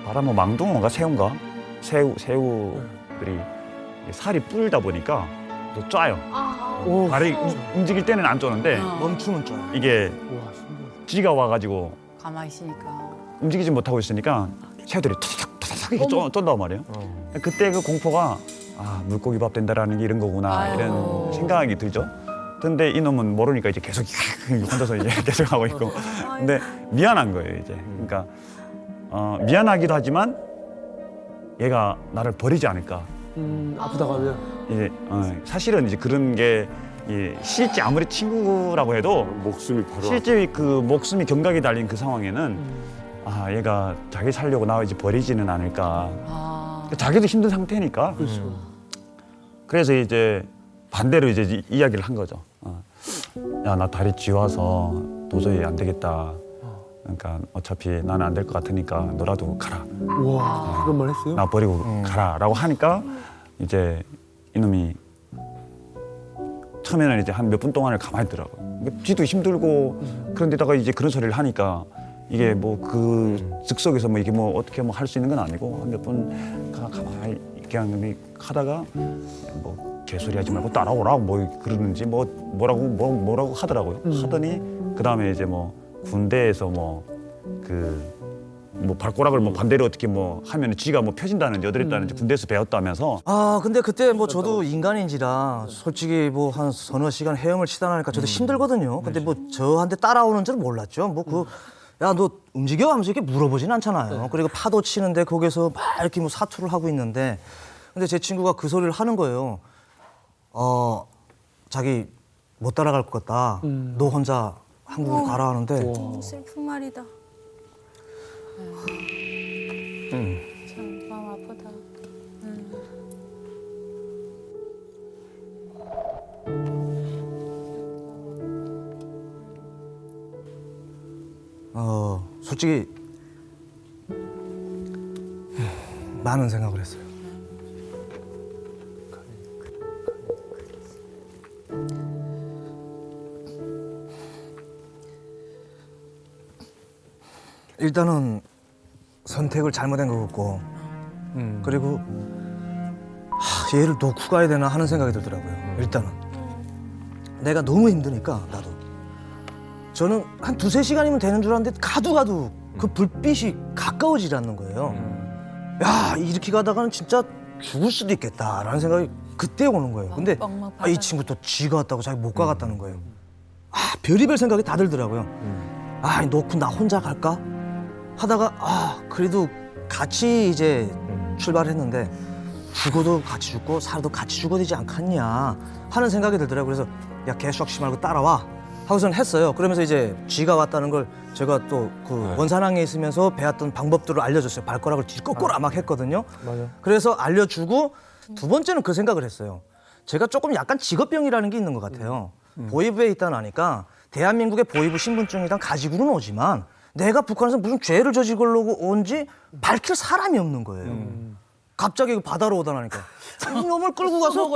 바다 뭐 망둥어가 새우들이 살이 불다 보니까 또 쪄요. 발이 움직일 때는 안 쪄는데 멈추면 쪄요. 이게 쥐가 와가지고 가만히 있으니까. 움직이지 못하고 있으니까 새우들이 타삭타삭 이렇게 쫀단 말이에요. 그때 그 공포가 물고기 밥 된다라는 게 이런 거구나 이런 생각이 들죠. 근데 이놈은 모르니까 이제 계속 혼자서 이제 계속 하고 있고. 근데 미안한 거예요 이제. 그러니까 미안하기도 하지만 얘가 나를 버리지 않을까. 아프다고 하면. 이제 사실은 이제 그런 게 실제 아무리 친구라고 해도 목숨이 바로 실제 그 목숨이 경각이 달린 그 상황에는 얘가 자기 살려고 나 이제 버리지는 않을까. 자기도 힘든 상태니까. 그래서 이제 반대로 이제 이야기를 한 거죠. 야, 나 다리 쥐와서 도저히 안 되겠다. 그러니까 어차피 나는 안 될 것 같으니까 너라도 가라. 와, 그런 말 했어요? 나 버리고 가라라고 하니까 이제 이놈이 처음에는 이제 한 몇 분 동안을 가만히 있더라고요. 쥐도 힘들고 그런데다가 이제 그런 소리를 하니까 이게 뭐 그 즉석에서 뭐 이게 뭐 어떻게 뭐 할 수 있는 건 아니고 몇 분 가만히 그냥 하다가 뭐 개소리 하지 말고 따라오라고 뭐 그러는지 뭐라고 하더라고요. 하더니 그 다음에 이제 뭐 군대에서 뭐 발꼬락을 뭐 반대로 어떻게 뭐 하면 쥐가 뭐 펴진다는지 어드랬다는지 군대에서 배웠다면서. 근데 그때 뭐 저도 인간인지라 솔직히 뭐 한 서너 시간 헤엄을 치다 나니까 저도 힘들거든요. 근데 뭐 저한테 따라오는 줄은 몰랐죠. 뭐 야, 너 움직여? 하면서 이렇게 물어보진 않잖아요. 그리고 파도 치는데 거기서 막 이렇게 뭐 사투를 하고 있는데 근데 제 친구가 그 소리를 하는 거예요. 자기 못 따라갈 것 같다. 너 혼자 한국으로 가라 하는데 너무 슬픈 말이다. 참 마음 아프다. 솔직히 많은 생각을 했어요. 일단은 선택을 잘못한 것 같고 그리고 얘를 놓고 가야 되나 하는 생각이 들더라고요. 일단은 내가 너무 힘드니까 나도 저는 한 2-3시간이면 되는 줄 알았는데 가도 그 불빛이 가까워지지 않는 거예요. 야, 이렇게 가다가는 진짜 죽을 수도 있겠다라는 생각이 그때 오는 거예요. 근데 이 친구 또 쥐가 왔다고 자기 못 가겠다는 거예요. 별의별 생각이 다 들더라고요. 놓고 나 혼자 갈까? 하다가 그래도 같이 이제 출발했는데 죽어도 같이 죽고 살아도 같이 죽어야 되지 않겠냐 하는 생각이 들더라고요. 그래서 야, 개수학시 말고 따라와 하고서는 했어요. 그러면서 이제 쥐가 왔다는 걸 제가 또 그 원산항에 있으면서 배웠던 방법들을 알려줬어요. 발가락을 뒤 거꾸로 막 했거든요. 맞아. 그래서 알려주고 두 번째는 그 생각을 했어요. 제가 조금 약간 직업병이라는 게 있는 것 같아요. 보위부에 있다 나니까 대한민국의 보위부 신분증이랑 가지고는 오지만 내가 북한에서 무슨 죄를 저지르려고 온지 밝힐 사람이 없는 거예요. 갑자기 바다로 오다나니까 놈을 끌고 가서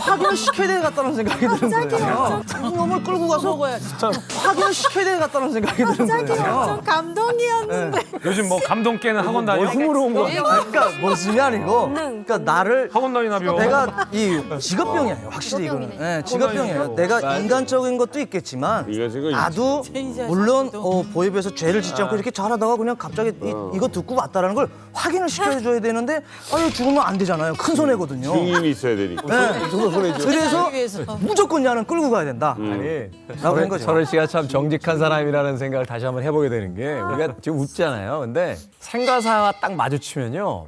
확인을 시켜야 되겠다는 생각이 드는 거예요. 놈을 끌고 가서 확인을 시켜야 되겠다는 생각이 드는 거예요. 좀 감동이었는데. 요즘 뭐 감동 깨는 학원 다녀? 흥으로운 거. 그러니까 멋이 아니고, 그러니까 나를 학원 다니나벼. 내가 이 직업병이에요. 확실히 이거는. 네, 직업병이에요. 내가 인간적인 것도 있겠지만 나도 물론 보입에서 죄를 짓지 않고 이렇게 잘하다가 그냥 갑자기 이거 듣고 왔다라는 걸 확인을 시켜줘야 되는데 아유 죽으면 안 되잖아요. 큰 손해거든요. 증인이 있어야 되니까. 네. 그래서 무조건 야는 끌고 가야 된다. 라고 한 거죠. 철원 씨가 참 정직한 사람이라는 생각을 다시 한번 해보게 되는 게 우리가 지금 웃잖아요. 근데 생과사가 딱 마주치면요.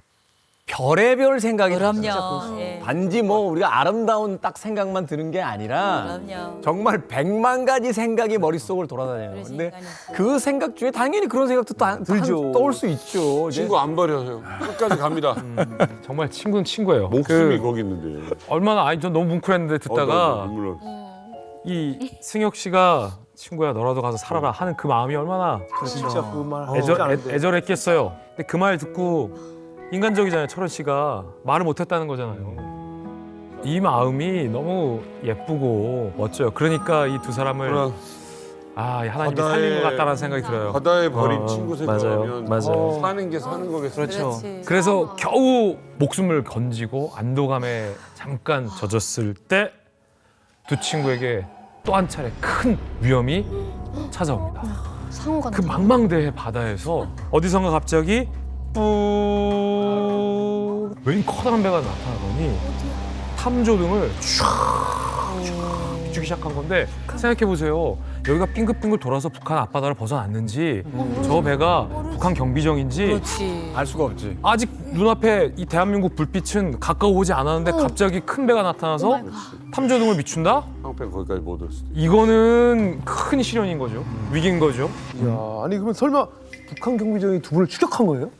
별의별 생각이 그럼요. 예. 단지 뭐 우리가 아름다운 딱 생각만 드는 게 아니라 그럼요. 정말 100만 가지 생각이 머릿속을 돌아다녀요. 근데 그 생각 중에 당연히 그런 생각도 들죠. 떠올 수 있죠. 이제 친구 안 버려요. 끝까지 갑니다. 정말 친구는 친구예요. 목숨이 거기 있는데. 얼마나 전 너무 뭉클했는데 듣다가 물론. 이 승혁 씨가 친구야 너라도 가서 살아라 하는 그 마음이 얼마나 진짜 그말 애절했겠어요. 근데 그 말 듣고 인간적이잖아요. 철원 씨가 말을 못했다는 거잖아요. 이 마음이 너무 예쁘고 멋져요. 그러니까 이 두 사람을 하나님이 살린 것 같다는 생각이 들어요. 바다에 버린 친구 생각하면 맞아요. 사는 게 사는 거겠어요. 그렇죠. 그래서 겨우 목숨을 건지고 안도감에 잠깐 젖었을 때 두 친구에게 또 한 차례 큰 위험이 찾아옵니다. 상호가 그 망망대해 바다에서 어디선가 갑자기 웬 커다란 배가 나타나더니 탐조등을 쫙 비추기 시작한 건데 생각해 보세요. 여기가 빙글빙글 돌아서 북한 앞바다를 벗어났는지 저 배가 북한 경비정인지 그렇지. 알 수가 없지. 아직 눈앞에 이 대한민국 불빛은 가까워오지 않았는데 갑자기 큰 배가 나타나서 탐조등을 비춘다? 황폐 거기까지 못 올 수도 있고. 이거는 큰 시련인 거죠. 위기인 거죠. 야, 아니 그러면 설마 북한 경비정이 두 분을 추격한 거예요?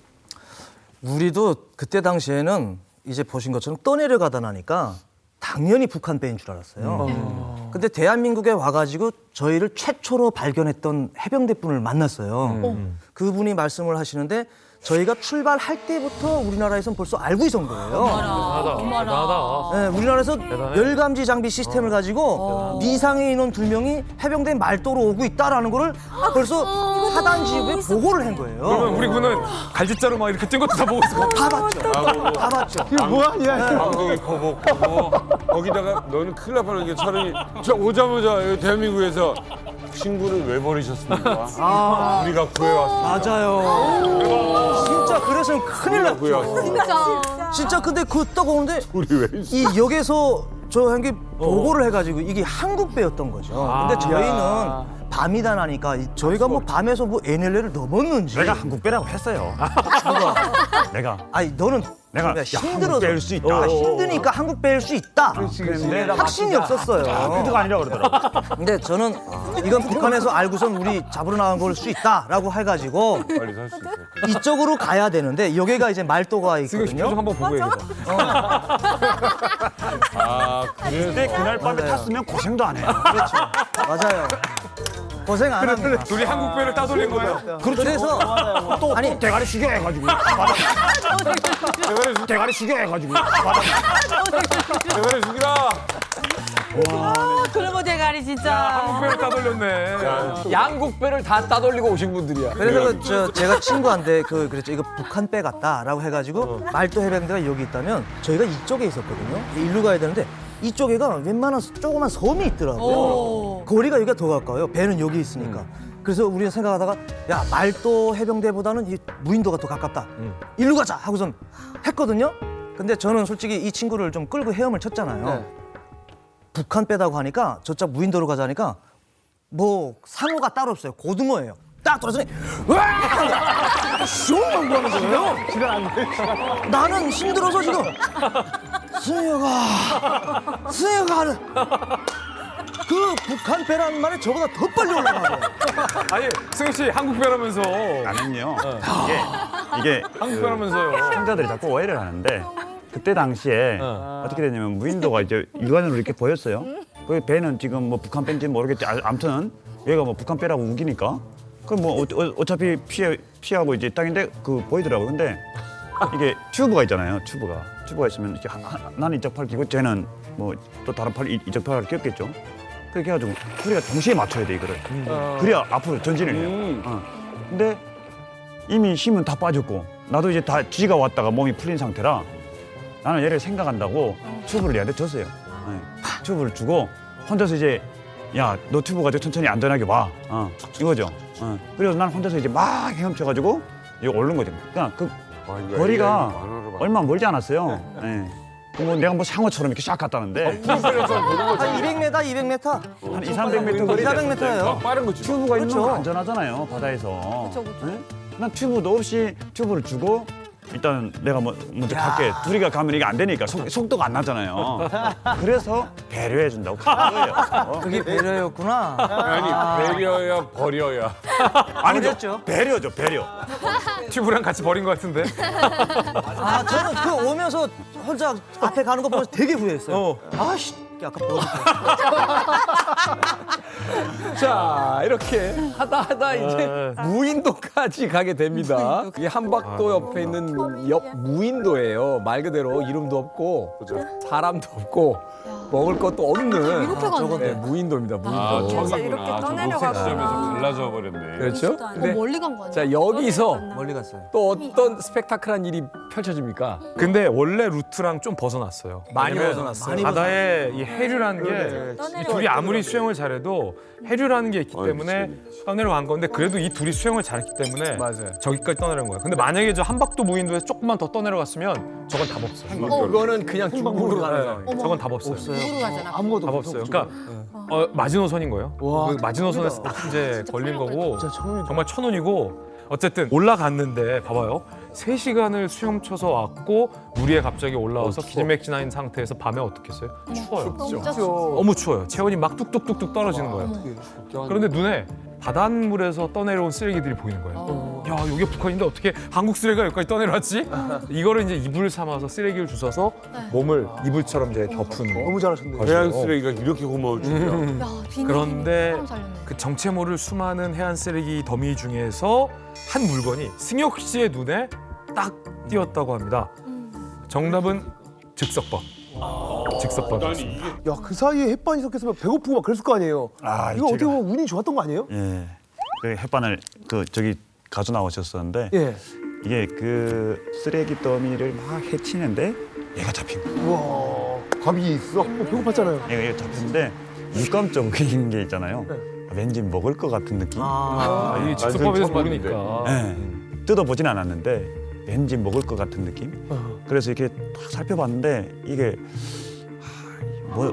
우리도 그때 당시에는 이제 보신 것처럼 떠내려가다 나니까 당연히 북한 배인 줄 알았어요. 근데 대한민국에 와가지고 저희를 최초로 발견했던 해병대분을 만났어요. 그분이 말씀을 하시는데 저희가 출발할 때부터 우리나라에선 벌써 알고 있었던 거예요. 대단하다. 네, 우리나라에서 대단해. 열감지 장비 시스템을 가지고 미상의 인원 2명이 해병대 말도로 오고 있다라는 거를 벌써 하단 지휘부에 보고를 한 거예요. 그러면 우리 군은 갈짓자로 막 이렇게 뛴 것도 다 보고 있어. 다 봤죠. 다 봤죠. 이게 뭐하냐? 방송이 거북하고 거기다가 너는 큰일 날 뻔한 게 차라리 저 오자마자 여기 대한민국에서 친구를 왜 버리셨습니까? 우리가 구해왔어. 맞아요. 진짜 그래서 큰일 났죠. 구해왔어. 진짜 근데 그 딱 오는데 우리 왜 있어? 이 역에서 저 한 게 보고를 해가지고 이게 한국배였던 거죠. 근데 저희는 밤이다 나니까 저희가 뭐 밤에서 뭐 NLL을 넘었는지 내가 한국배라고 했어요. 내가 아니 너는 내가 힘들어서 한국배일 수 있다. 힘드니까 한국배일 수 있다. 근데 확신이 없었어요. 패드가 아니라 그러더라고. 근데 저는 이건 북한에서 알고선 우리 잡으러 나간 걸 수 있다라고 해가지고 빨리 살 수 있어. 이쪽으로 가야 되는데 여기가 이제 말도가 승혁 씨 표정 있거든요. 한번 보고 얘기해봐. 근데 그날 밤에 탔으면 고생도 안 해요. 그렇죠. 맞아요. 고생 안 합니다. 둘이 한국배를 따돌린 거예요. 그래서 또 대가리 숙여 해가지고 대가리 숙여 해가지고 대가리 죽이라. 그러면 대가리 진짜. 한국배를 따돌렸네. 양국배를 다 따돌리고 오신 분들이야. 그래서 제가 친구한테 그랬죠. 이거 북한 배 같다라고 해가지고 말도 해병대가 여기 있다면 저희가 이쪽에 있었거든요. 일로 가야 되는데 이쪽에가 웬만한 조그만 섬이 있더라고요. 거리가 여기가 더 가까워요. 배는 여기 있으니까. 그래서 우리가 생각하다가 야 말도 해병대보다는 이 무인도가 더 가깝다. 일로 가자 하고선 했거든요. 근데 저는 솔직히 이 친구를 좀 끌고 헤엄을 쳤잖아요. 북한 빼다고 하니까 저쪽 무인도로 가자니까 뭐 상어가 따로 없어요. 고등어예요. 딱 돌아서니 으아! 슝 하는 거예요. 나는 힘들어서 지금 승혁아 하는 그 북한 배라는 말에 저보다 더 빨리 올라가고. 아니 승혁 씨 한국배라면서. 나는요. 이게 한국배라면서요. 시청자들이 자꾸 오해를 하는데 그때 당시에 어떻게 되냐면 무인도가 이제 육안으로 이렇게 보였어요. 그 배는 지금 뭐 북한 배인지 모르겠지. 아무튼 얘가 뭐 북한 배라고 우기니까 그럼 뭐 어차피 피하고 이제 땅인데 그 보이더라고요. 근데 이게 튜브가 있잖아요. 튜브가 있으면 이렇게 나는 이쪽 팔 끼고 쟤는 뭐 또 다른 팔 이쪽 팔을 꼈겠죠. 그렇게 해가지고 우리가 동시에 맞춰야 돼 이거를. 그래야 앞으로 전진을 해요. 근데 이미 힘은 다 빠졌고 나도 이제 다 쥐가 왔다가 몸이 풀린 상태라 나는 얘를 생각한다고 튜브를 얘한테 줬어요. 튜브를 주고 혼자서 이제 야 너 튜브 가지고 천천히 안전하게 와. 이거죠. 그래서 난 혼자서 이제 막 헤엄쳐가지고 이거 오른 거죠. 그러니까 그 거리가 얼마 멀지 않았어요. 뭐 내가 뭐 상어처럼 이렇게 샥 갔다는데 한 200m, 200m. 한 200~300m 거리 400m예요. 빠른 거지. 튜브가 있는 건 그렇죠. 안전하잖아요 바다에서. 난 튜브도 없이 튜브를 주고 일단 내가 먼저 갈게. 둘이가 가면 이게 안 되니까 속도가 안 나잖아요. 그래서 배려해 준다고 가는 거예요. 그게 배려였구나. 아니 배려야 버려야. 아니죠. 배려죠 배려. 튜브랑 같이 버린 것 같은데. 아, 저는 그 오면서 혼자 앞에 가는 거 보면서 되게 후회했어요. 아씨, 아까 자, 이렇게 하다 이제 무인도까지 가게 됩니다. 이 한박도 옆에 있는 옆 무인도예요. 말 그대로 이름도 없고 사람도 없고 먹을 것도 없는 이렇게 가네. 네, 무인도입니다. 무인도. 아 저기구나. 이렇게 저 떠내려가구나. 녹색 지점에서 갈라져 버렸네. 그렇죠? 근데 멀리 간 거 아니야? 자, 여기서 멀리 갔어요. 또 어떤 스펙타클한 일이 펼쳐집니까? 근데 원래 루트랑 좀 벗어났어요. 많이 왜냐면 벗어났어요. 바다에 이 해류라는 게 이 둘이 아무리 수영을 잘해도 해류라는 게 있기 때문에 떠내려간 건데 그래도 이 둘이 수영을 잘했기 때문에 맞아요. 저기까지 떠내려간 거예요. 근데 만약에 저 한박도 무인도에서 조금만 더 떠내려갔으면 저건 답 없어요. 그거는 그냥 중국으로 가는 거예요. 네, 저건 답 없어요. 누구로 가잖아. 아무것도 답 없어요. 그러니까 마지노선인 거예요. 그 마지노선에서 딱 이제 걸린 거고 정말 천운이고 어쨌든 올라갔는데 봐봐요. 3시간을 수영쳐서 왔고 물 위에 갑자기 올라와서 기진맥진한 상태에서 밤에 어떻게 했어요? 추워요. 진짜 추워. 너무 추워요. 체온이 막 뚝뚝뚝뚝 떨어지는 거예요. 그런데 눈에 바닷물에서 떠내려온 쓰레기들이 보이는 거예요. 야, 여기 북한인데 어떻게 한국 쓰레기가 여기까지 떠내려왔지? 이거를 이제 이불 삼아서 쓰레기를 주워서 몸을 이불처럼 이제 덮은 너무 잘하셨네요. 해양 쓰레기가 이렇게 고마울 줄이야. 야, 비행기 그런데 사람 살렸네. 그 정체 모를 수많은 해안 쓰레기 더미 중에서 한 물건이 승혁 씨의 눈에 딱 띄었다고 합니다. 정답은 즉석밥. 즉석밥이었습니다. 야, 그 사이에 햇반이 섞였으면 배고프고 막 그랬을 거 아니에요. 이거 어떻게 보면 운이 좋았던 거 아니에요? 예. 그 햇반을 저기 가져 나오셨었는데 예. 이게 그 쓰레기 더미를 막 해치는데 얘가 잡힌 거예요. 우와, 밥이 있어? 배고팠잖아요. 얘가 잡혔는데 육감적인 게 있잖아요. 왠지 먹을 것 같은 느낌. 이 즉석밥에서 모르니까. 예. 뜯어보진 않았는데 왠지 먹을 것 같은 느낌. 그래서 이렇게 딱 살펴봤는데 이게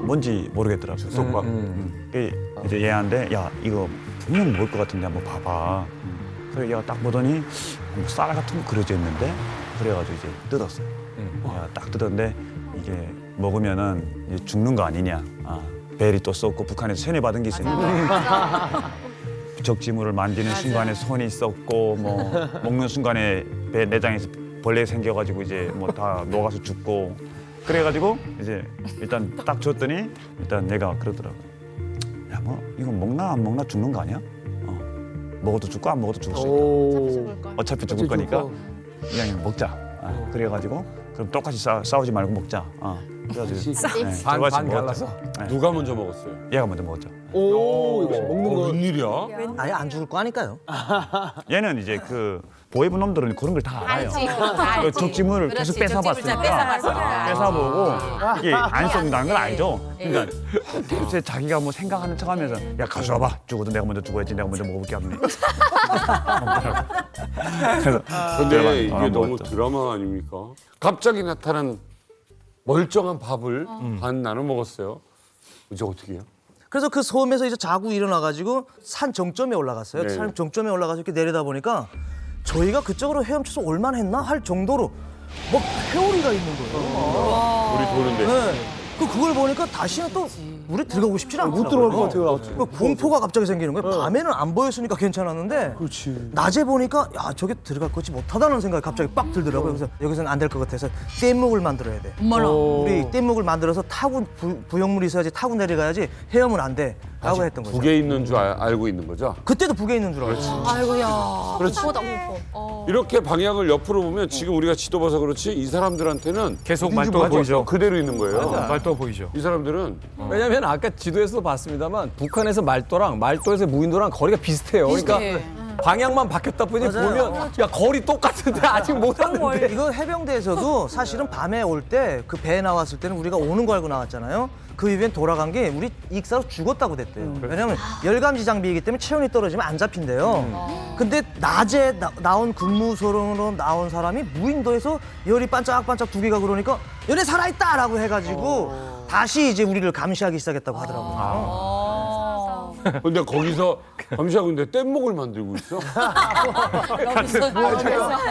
뭔지 모르겠더라고요. 즉석밥. 이제 얘한테 야 이거 분명 먹을 것 같은데 한번 봐봐. 그래서 얘가 딱 보더니 쌀 같은 거 그려져 있는데 그래가지고 이제 뜯었어요. 얘가 딱 뜯었는데 이게 먹으면은 이제 죽는 거 아니냐. 벨이 또 썩고 북한에서 세뇌받은 게 있으니까 적지물을 만지는 순간에 손이 썩고 뭐 먹는 순간에 배 내장에서 벌레 생겨가지고 이제 뭐 다 녹아서 죽고 그래가지고 이제 일단 딱 줬더니 일단 얘가 그러더라고. 야 뭐 이거 먹나 안 먹나 죽는 거 아니야? 먹어도 죽고 안 먹어도 죽을 수 있다. 어차피 죽을 거니까 그냥 먹자. 그래가지고 그럼 똑같이 싸우지 말고 먹자. 그래가지고 반 갈라서? 누가 먼저 먹었어요? 얘가 먼저 먹었죠. 오, 역시 먹는 거. 웬일이야? 아예 안 죽을 거 아니까요. 얘는 이제 그 보이브 놈들은 그런 걸 다 알아요. 그 적지물을 계속 뺏어봤으니까 뺏어보고 이게 안 썩는다는 걸 알죠. 그러니까 대체 자기가 뭐 생각하는 척하면서 야 가져와봐. 죽어도 내가 먼저 죽어야지. 내가 먼저 먹어볼게 하더니. 근데 이게 너무 드라마 아닙니까? 갑자기 나타난 멀쩡한 밥을 반 나눠 먹었어요. 이제 어떻게 해요? 그래서 그 섬에서 이제 자고 일어나가지고 산 정점에 올라갔어요. 네. 산 정점에 올라가서 이렇게 내려다 보니까 저희가 그쪽으로 헤엄쳐서 올만 했나 할 정도로 막 회오리가 있는 거예요. 우리 도는데. 네. 그걸 보니까 다시는 또 물에 들어가고 싶지 않더라고요. 못 들어갈 것 같아요. 그 공포가 갑자기 생기는 거예요. 밤에는 안 보였으니까 괜찮았는데 낮에 보니까 야 저게 들어갈 거지 못하다는 생각이 갑자기 빡 들더라고요. 그래서 여기서는 안 될 것 같아서 뗏목을 만들어야 돼. 어머나. 우리 뗏목을 만들어서 타고 부영물이 있어야지 타고 내려가야지 헤엄은 안 돼. 라고 했던 거죠. 북에 있는 줄 알고 있는 거죠? 그때도 북에 있는 줄 알았지. 아이고야. 보다 공포. 이렇게 방향을 옆으로 보면 지금 우리가 지도 봐서 그렇지 이 사람들한테는 계속 말도가 보이죠. 그대로 있는 거예요. 말도가 보이죠. 이 사람들은 왜냐면 아까 지도에서도 봤습니다만 북한에서 말도랑 말도에서 무인도랑 거리가 비슷해요. 비슷해. 그러니까 방향만 바뀌었다 뿐이 맞아요. 보면 야 거리 똑같은데 아직 못 왔는데. 이거 해병대에서도 사실은 밤에 올 때 그 배 나왔을 때는 우리가 오는 거 알고 나왔잖아요. 그 이후엔 돌아간 게 우리 익사로 죽었다고 됐대요. 왜냐면 열감지 장비이기 때문에 체온이 떨어지면 안 잡힌대요. 근데 낮에 나온 근무소로 나온 사람이 무인도에서 열이 반짝반짝 두 개가 그러니까 얘네 살아있다라고 해가지고 다시 이제 우리를 감시하기 시작했다고 하더라고요. 근데 거기서 감시하고 있는데 뗏목을 만들고 있어?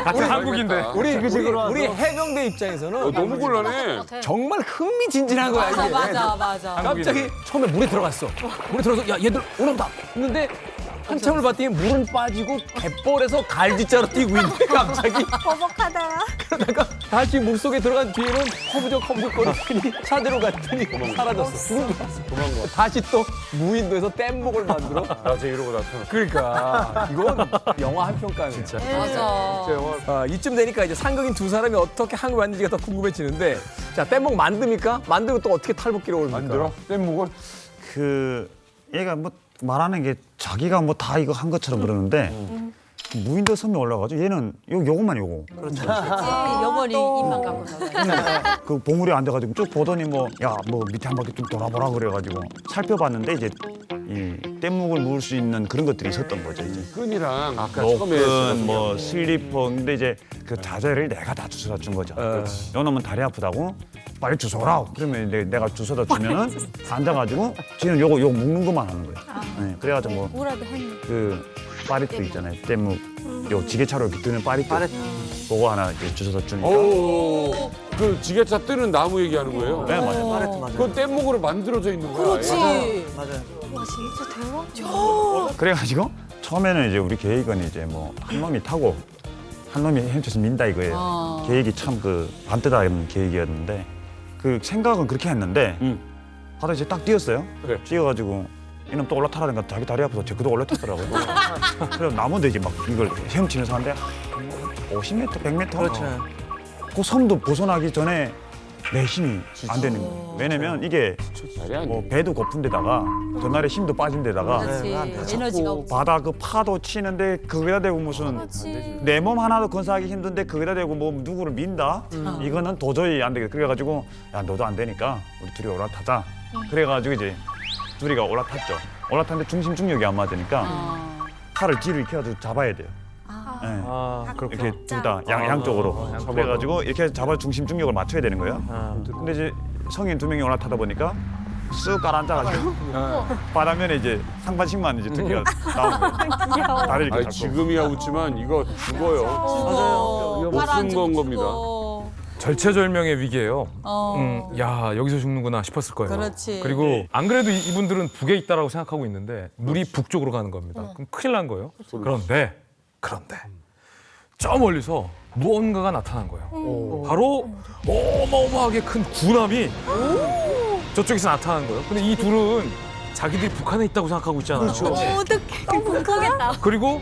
같은 한국인데. 우리 해병대 입장에서는 너무 곤란해. 정말 흥미진진한 거야 이게. 맞아. 갑자기 처음에 물에 들어갔어. 물에 들어서 야 얘들 올라온다. 했는데 한참을 봤더니 물은 빠지고 갯벌에서 갈지자로 뛰고 있는데 갑자기 버벅하다. 그러다가 다시 물속에 들어간 뒤에는 허부적거리더니 차대로 갔더니 사라졌어. 죽은 줄 알았어. 도망가. 다시 또 무인도에서 뗏목을 만들어. 나저 이러고 나타나. 그러니까 이건 영화 한 편감이야. 진짜. 맞아. 이쯤 되니까 이제 상극인 두 사람이 어떻게 한국에 왔는지가 더 궁금해지는데 자 뗏목 만듭니까? 만들고 또 어떻게 탈북기로 올립니까? 만들어? 뗏목을? 그 얘가 뭐 말하는 게 자기가 뭐 다 이거 한 것처럼 그러는데 무인도 섬에 올라가지고 얘는 요거만 요거. 그렇지. 영원히 입만 갖고 나가. 그 봉우리 앉아가지고 쭉 보더니 뭐 야 뭐 밑에 한 바퀴 좀 돌아보라 그래가지고 살펴봤는데 이제 이 뗏목을 모을 수 있는 그런 것들이 있었던 거죠. 이제 끈이랑 아까 처음에 노끈 뭐 슬리퍼 근데 이제 그 자재를 내가 다 주워다 준 거죠. 요놈은 다리 아프다고 빨리 주워라. 그러면 내가 주워다 주면은 앉아가지고 쟤는 요거 묶는 것만 하는 거예요. 네, 그래가지고 뭐 뭐라도 했네. 그 파리트 있잖아요. 뗏목 요 지게차로 이렇게 뜨는 파리트. 그거 하나 이제 주워다 주니까. 오, 그 지게차 뜨는 나무 얘기하는 거예요? 네 맞아요. 파레트 맞아요. 그건 뗏목으로 만들어져 있는 거야. 그렇지. 맞아요. 와 진짜 대박. 그래가지고 처음에는 이제 우리 계획은 이제 뭐 한 놈이 타고 한 놈이 헤엄쳐서 민다 이거예요. 계획이 참 그 반대다는 계획이었는데 그 생각은 그렇게 했는데 바다에 이제 딱 뛰었어요. 그래. 뛰어가지고 이놈 또 올라타라니까 자기 다리 아파서 쟤 그도 올라탔더라고요. 그래서 나무도 이제 막 이걸 헤엄치면서 하는데 50m, 100m. 그렇죠. 그 섬도 벗어나기 전에 내 힘이 안 되는 거예요. 왜냐면 이게 말이 안 뭐 돼. 배도 고픈 데다가 전날에 힘도 빠진 데다가 그렇지. 에너지가 없지. 바다 그 파도 치는데 거기다 대고 무슨 내 몸 하나도 건사하기 힘든데 거기다 대고 뭐 누구를 민다? 이거는 도저히 안 되겠다. 그래가지고 야 너도 안 되니까 우리 둘이 올라타자. 그래가지고 이제 둘이가 올라탔죠. 올라탔는데 중심 중력이 안 맞으니까 팔을 뒤로 이렇게 해가지고 잡아야 돼요. 네. 이렇게 둘 다 양쪽으로. 그래가지고 이렇게 잡아 중심 중력을 맞춰야 되는 거예요. 근데 이제 성인 두 명이 올라타다 보니까 쑥 깔아앉아가지고 바다면에 이제 상반신만 이제 두 개가 나오는 거예요. 다리를 이렇게 아니, 잡고. 지금이야 웃지만 이거 죽어요. 맞아요. 못 쓴 건 겁니다. 절체절명의 위기예요. 야 여기서 죽는구나 싶었을 거예요. 그렇지. 그리고 안 그래도 이분들은 북에 있다라고 생각하고 있는데 물이 북쪽으로 가는 겁니다. 그럼 큰일 난 거예요. 그런데 저 멀리서 무언가가 나타난 거예요. 바로 어마어마하게 큰 군함이 저쪽에서 나타난 거예요. 근데 이 둘은 자기들이 북한에 있다고 생각하고 있잖아요. 어떡해. 궁금하겠다. 그리고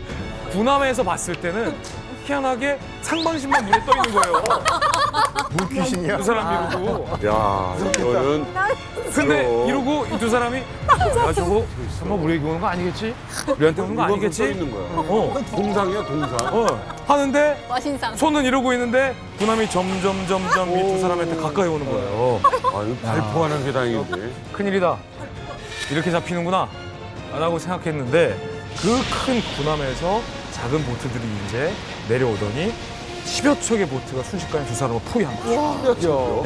군함에서 봤을 때는 희한하게 상반신만 물에 떠 있는 거예요. 물귀신이야. 두 사람 이러고. 야, 이거는 근데 이러고 이 두 사람이 야 저거 설마 우리에게 오는 거 아니겠지? 우리한테 오는 거 이건 써 아니겠지? 있는 거야. 동상이야, 동상. 하는데 와신상. 손은 이러고 있는데 군함이 점점 이 두 사람한테 가까이 오는 거예요. 아, 이거 발포하는 게 다행인데. 큰일이다. 이렇게 잡히는구나 라고 생각했는데 그 큰 군함에서 작은 보트들이 이제 내려오더니 10여 척의 보트가 순식간에 두 사람을 포위한 거죠.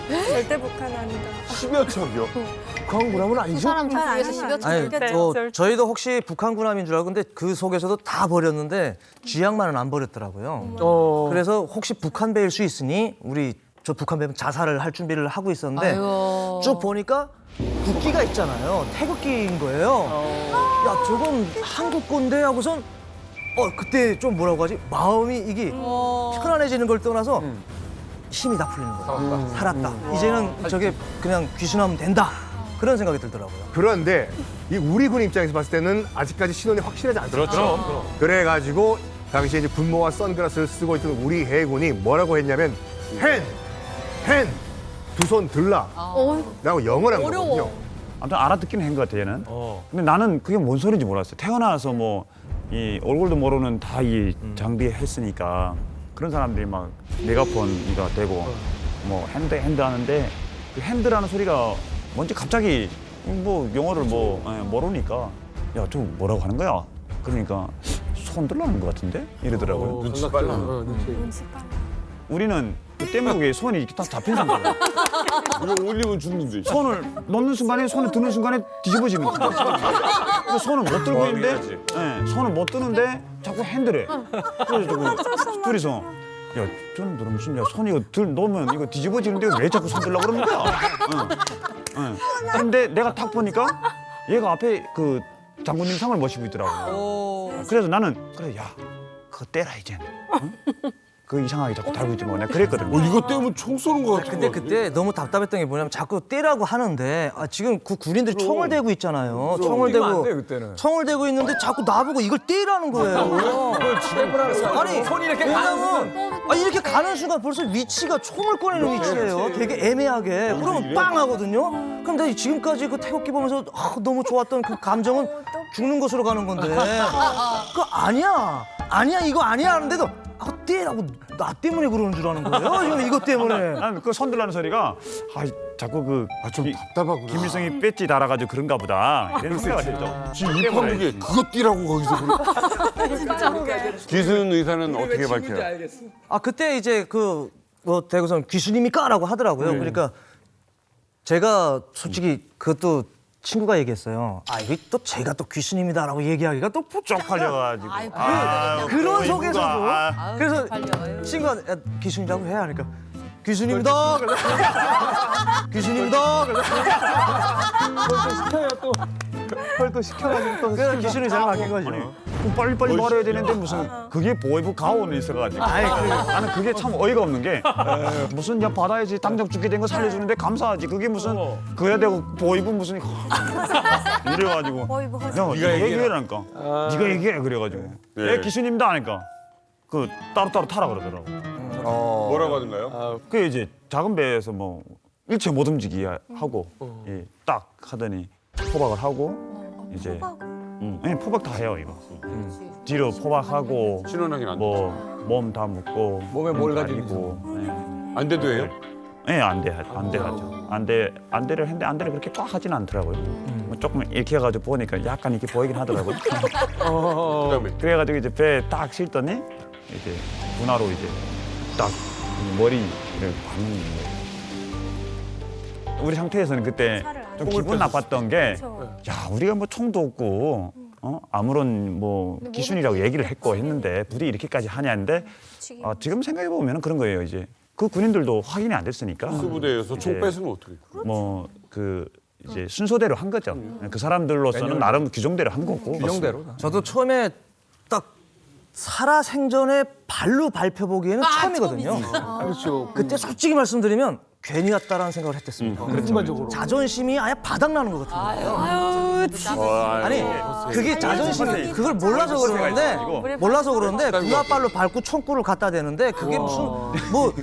절대 북한 아니다. 10여 척이요. 북한 군함은 두 아니죠? 사람 중에서 10여 아니, 척. 저희도 혹시 북한 군함인 줄 알고 근데 그 속에서도 다 버렸는데 쥐양만은 안 버렸더라고요. 그래서 혹시 북한 배일 수 있으니 우리 저 북한 배면 자살을 할 준비를 하고 있었는데 아이고. 쭉 보니까 국기가 있잖아요. 태극기인 거예요. 야, 저건 한국 건데 하고선 그때 좀 뭐라고 하지? 마음이 이게 편안해지는 걸 떠나서 힘이 다 풀리는 거예요. 살았다. 이제는 저게 그냥 귀순하면 된다. 그런 생각이 들더라고요. 그런데 이 우리 군 입장에서 봤을 때는 아직까지 신원이 확실하지 않죠. 그래가지고 당시에 이제 분모와 선글라스를 쓰고 있던 우리 해군이 뭐라고 했냐면 헨 두 손 들라 라고 영어를 한 거거든요. 아무튼 알아듣기는 한 것 같아 얘는. 근데 나는 그게 뭔 소리인지 몰랐어요. 태어나서 뭐 이 얼굴도 모르는 다 이 장비했으니까 그런 사람들이 막 메가폰이가 되고 뭐 핸드 하는데 그 핸드라는 소리가 뭔지 갑자기 뭐 영어를 모르니까 야 저 뭐라고 하는 거야? 그러니까 손 들라는 것 같은데 이러더라고요. 눈치 빨라. 우리는 그 뗏목에 손이 이렇게 딱 잡힌 상태야. 이거 올리면 죽는데. 손을 넣는 순간에 손을 드는 순간에 뒤집어지는 거야. 그래서 손을 못 들고 있는데, 손을 못 드는데 자꾸 핸들해. 그래서 둘이서 야, 저는 너는 무슨 손 이거 놓으면 이거 뒤집어지는데 왜 자꾸 손 들려고 그러는 거야? 근데 내가 딱 보니까 얘가 앞에 그 장군님 상을 모시고 있더라고. 그래서 나는 그래 야 그거 떼라 이제. 그 이상하게 자꾸 달고 있지 뭐 내가 그랬거든. 이거 때문에 총 쏘는 거 같아. 근데 그때 너무 답답했던 게 뭐냐면 자꾸 떼라고 하는데 지금 그 군인들이 총을 대고 있잖아요. 총을 뛰면 안 대고 돼, 그때는. 총을 대고 있는데 자꾸 나보고 이걸 떼라는 거예요. 아니 손이 이렇게 왜냐면 이렇게 가는 순간 벌써 위치가 총을 꺼내는 위치예요. 되게 애매하게. 그러면 빵 하거든요. 그럼 내가 지금까지 그 태극기 보면서 너무 좋았던 그 감정은 죽는 것으로 가는 건데 그거 아니야 이거 아니야 하는데도 떼라고 나 때문에 그러는 줄 아는 거예요. 지금 이것 때문에. 난 그 손들라는 소리가 자꾸 좀 답답하구나. 김일성이 배지 달아가지고 그런가 보다 이런 생각을 했죠. 지금 이 판국에 그거 뛰라고 거기서 기순 의사는 어떻게 밝혀요? 그때 이제 대구선 귀순입니까라고 하더라고요. 그러니까 제가 솔직히 그것도 친구가 얘기했어요. 이게 또 제가 또 귀순입니다라고 얘기하기가 또 쪽팔려가지고. 그런 속에서도 그래서 친구가 귀순이라고 해 하니까 귀순입니다. 귀순입니다. 그걸 또 시켜가지고 또 그래서 귀순이 잘 바뀐 거죠. 그럼 빨리빨리 말해야 되는데 무슨 그게 보이부 가오는 있어가지고 나는 그게 참 어이가 없는 게 무슨 야 받아야지 당장 죽게 된 거 살려주는데 감사하지 그게 무슨 그래야 되고 보이부 무슨 이래가지고 네가 얘기해라니까 네가 얘기해 그래가지고 네 기순입니다 하니까 그 따로따로 타라 그러더라고. 뭐라고 하는가요? 그 이제 작은 배에서 뭐 일체 못 움직이게 하고 딱 하더니 포박을 하고 이제 포박 다 해요 이거. 뒤로 포박하고 신원하긴 안 돼. 뭐 몸 다 묶고 몸에 뭘 가지고 있고 안 돼도 해요? 안 돼하죠. 안돼를 했는데 안돼를 그렇게 꽉 하진 않더라고요. 뭐 조금 이렇게 해가지고 보니까 약간 이렇게 보이긴 하더라고요. 그다음에 그래가지고 이제 배에 딱 실더니 이제 분화로 이제 딱 머리를 박는 거예요. 우리 상태에서는 그때 좀 기분 나빴던 게, 야 우리가 뭐 총도 없고, 아무런 뭐 기순이라고 얘기를 했는데 부디 이렇게까지 하냐는데, 지금 생각해 보면 그런 거예요. 이제 그 군인들도 확인이 안 됐으니까. 수부대에서 총 뺏으면 어떻게? 뭐 이제 순서대로 한 거죠. 그 사람들로서는 나름 규정대로 한 거고. 규정대로. 저도 처음에 딱 살아생전에 발로 밟혀보기에는 처음이거든요. 그렇죠. 그때 솔직히 말씀드리면 괜히 왔다라는 생각을 했댔습니다. 일반적으로. 자존심이 아예 바닥나는 것 같아요. 아니 그게 자존심이 그걸 몰라서 그러는데 군화발로 밟고 총구를 갖다 대는데 그게 무슨 뭐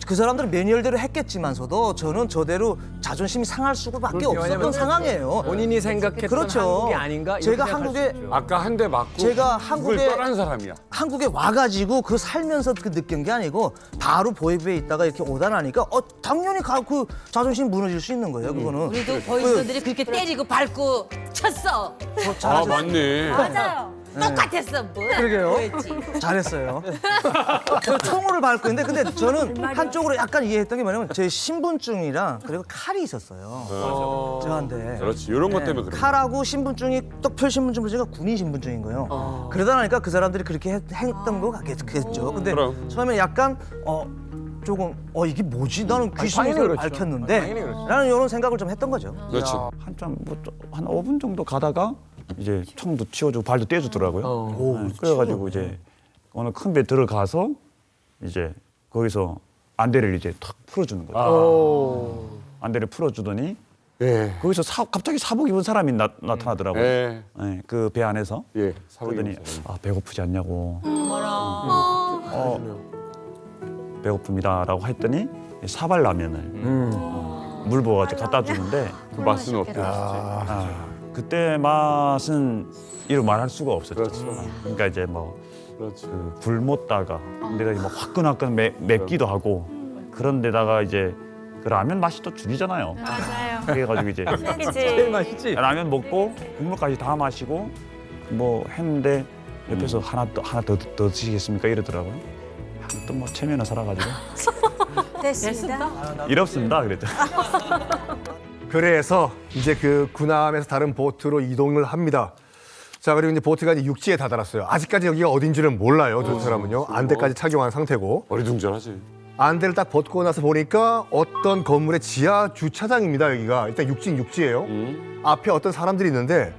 그 사람들은 매뉴얼대로 했겠지만서도 저는 저대로 자존심이 상할 수밖에 없었던 상황이에요. 본인이 생각했던 그렇죠. 한국이 아닌가? 이렇게 제가 생각할 한국에 수 있죠. 아까 한 대 맞고 제가 그걸 떠난 사람이야. 한국에 와가지고 그 살면서 그 느낀 게 아니고 바로 보이부에 있다가 이렇게 오다 나니까 당연히 그 자존심 무너질 수 있는 거예요. 그거는. 우리도 보이스들이 그렇게 때리고 밟고 쳤어. 맞네. 맞아요. 똑같았어. 뭐. 그러게요. 뭐였지? 잘했어요. 저 총으로 밟고 있는데 근데 저는 한쪽으로 약간 이해했던 게 뭐냐면 제 신분증이랑 그리고 칼이 있었어요. 저한테. 그렇지. 이런 것 때문에 그래. 칼하고 신분증이 떡표 신분증 보니까 군인 신분증인 거예요. 그러다 나니까 그 사람들이 그렇게 했던 거 같겠죠. 근데 그럼. 처음에 약간 조금 이게 뭐지? 나는 당연히 귀신을 그렇죠. 밝혔는데 당연히 그렇죠. 라는 이런 생각을 좀 했던 거죠. 그렇죠. 한참 한 5분 정도 가다가 이제 총도 치워주고 발도 떼주더라고요. 네, 그래가지고 이제 어느 큰 배 들어가서 이제 거기서 안대를 이제 탁 풀어주는 거죠. 안대를 풀어주더니 예. 거기서 갑자기 사복 입은 사람이 나타나더라고요. 예. 네, 그 배 안에서. 예. 사복 그러더니 입은 사람. 아 배고프지 않냐고. 뭐라. 배고픕니다라고 했더니 사발라면을 물 부어가지고 갖다 주는데 그 맛은 어때요? 그때 맛은 이루 말할 수가 없었죠. 그렇죠. 그러니까 이제 뭐 그렇죠. 불 못 따가 근데가 뭐 화끈화끈 맵기도 하고 그런데다가 이제 그 라면 맛이 또 죽이잖아요. 맞아요. 그래가지고 이제 제일 맛있지. 라면 먹고 국물까지 다 마시고 뭐 했는데 옆에서 하나 더 드시겠습니까 이러더라고요. 또 뭐 체면을 살아가지고 됐습니다. 이렇습니다 그랬죠. 그래서 이제 그 군함에서 다른 보트로 이동을 합니다. 자, 그리고 이제 보트가 이제 육지에 다다랐어요. 아직까지 여기가 어딘지는 몰라요. 두 사람은요. 안대까지 착용한 상태고. 어리둥절하지. 안대를 딱 벗고 나서 보니까 어떤 건물의 지하 주차장입니다. 여기가 일단 육지예요. 앞에 어떤 사람들이 있는데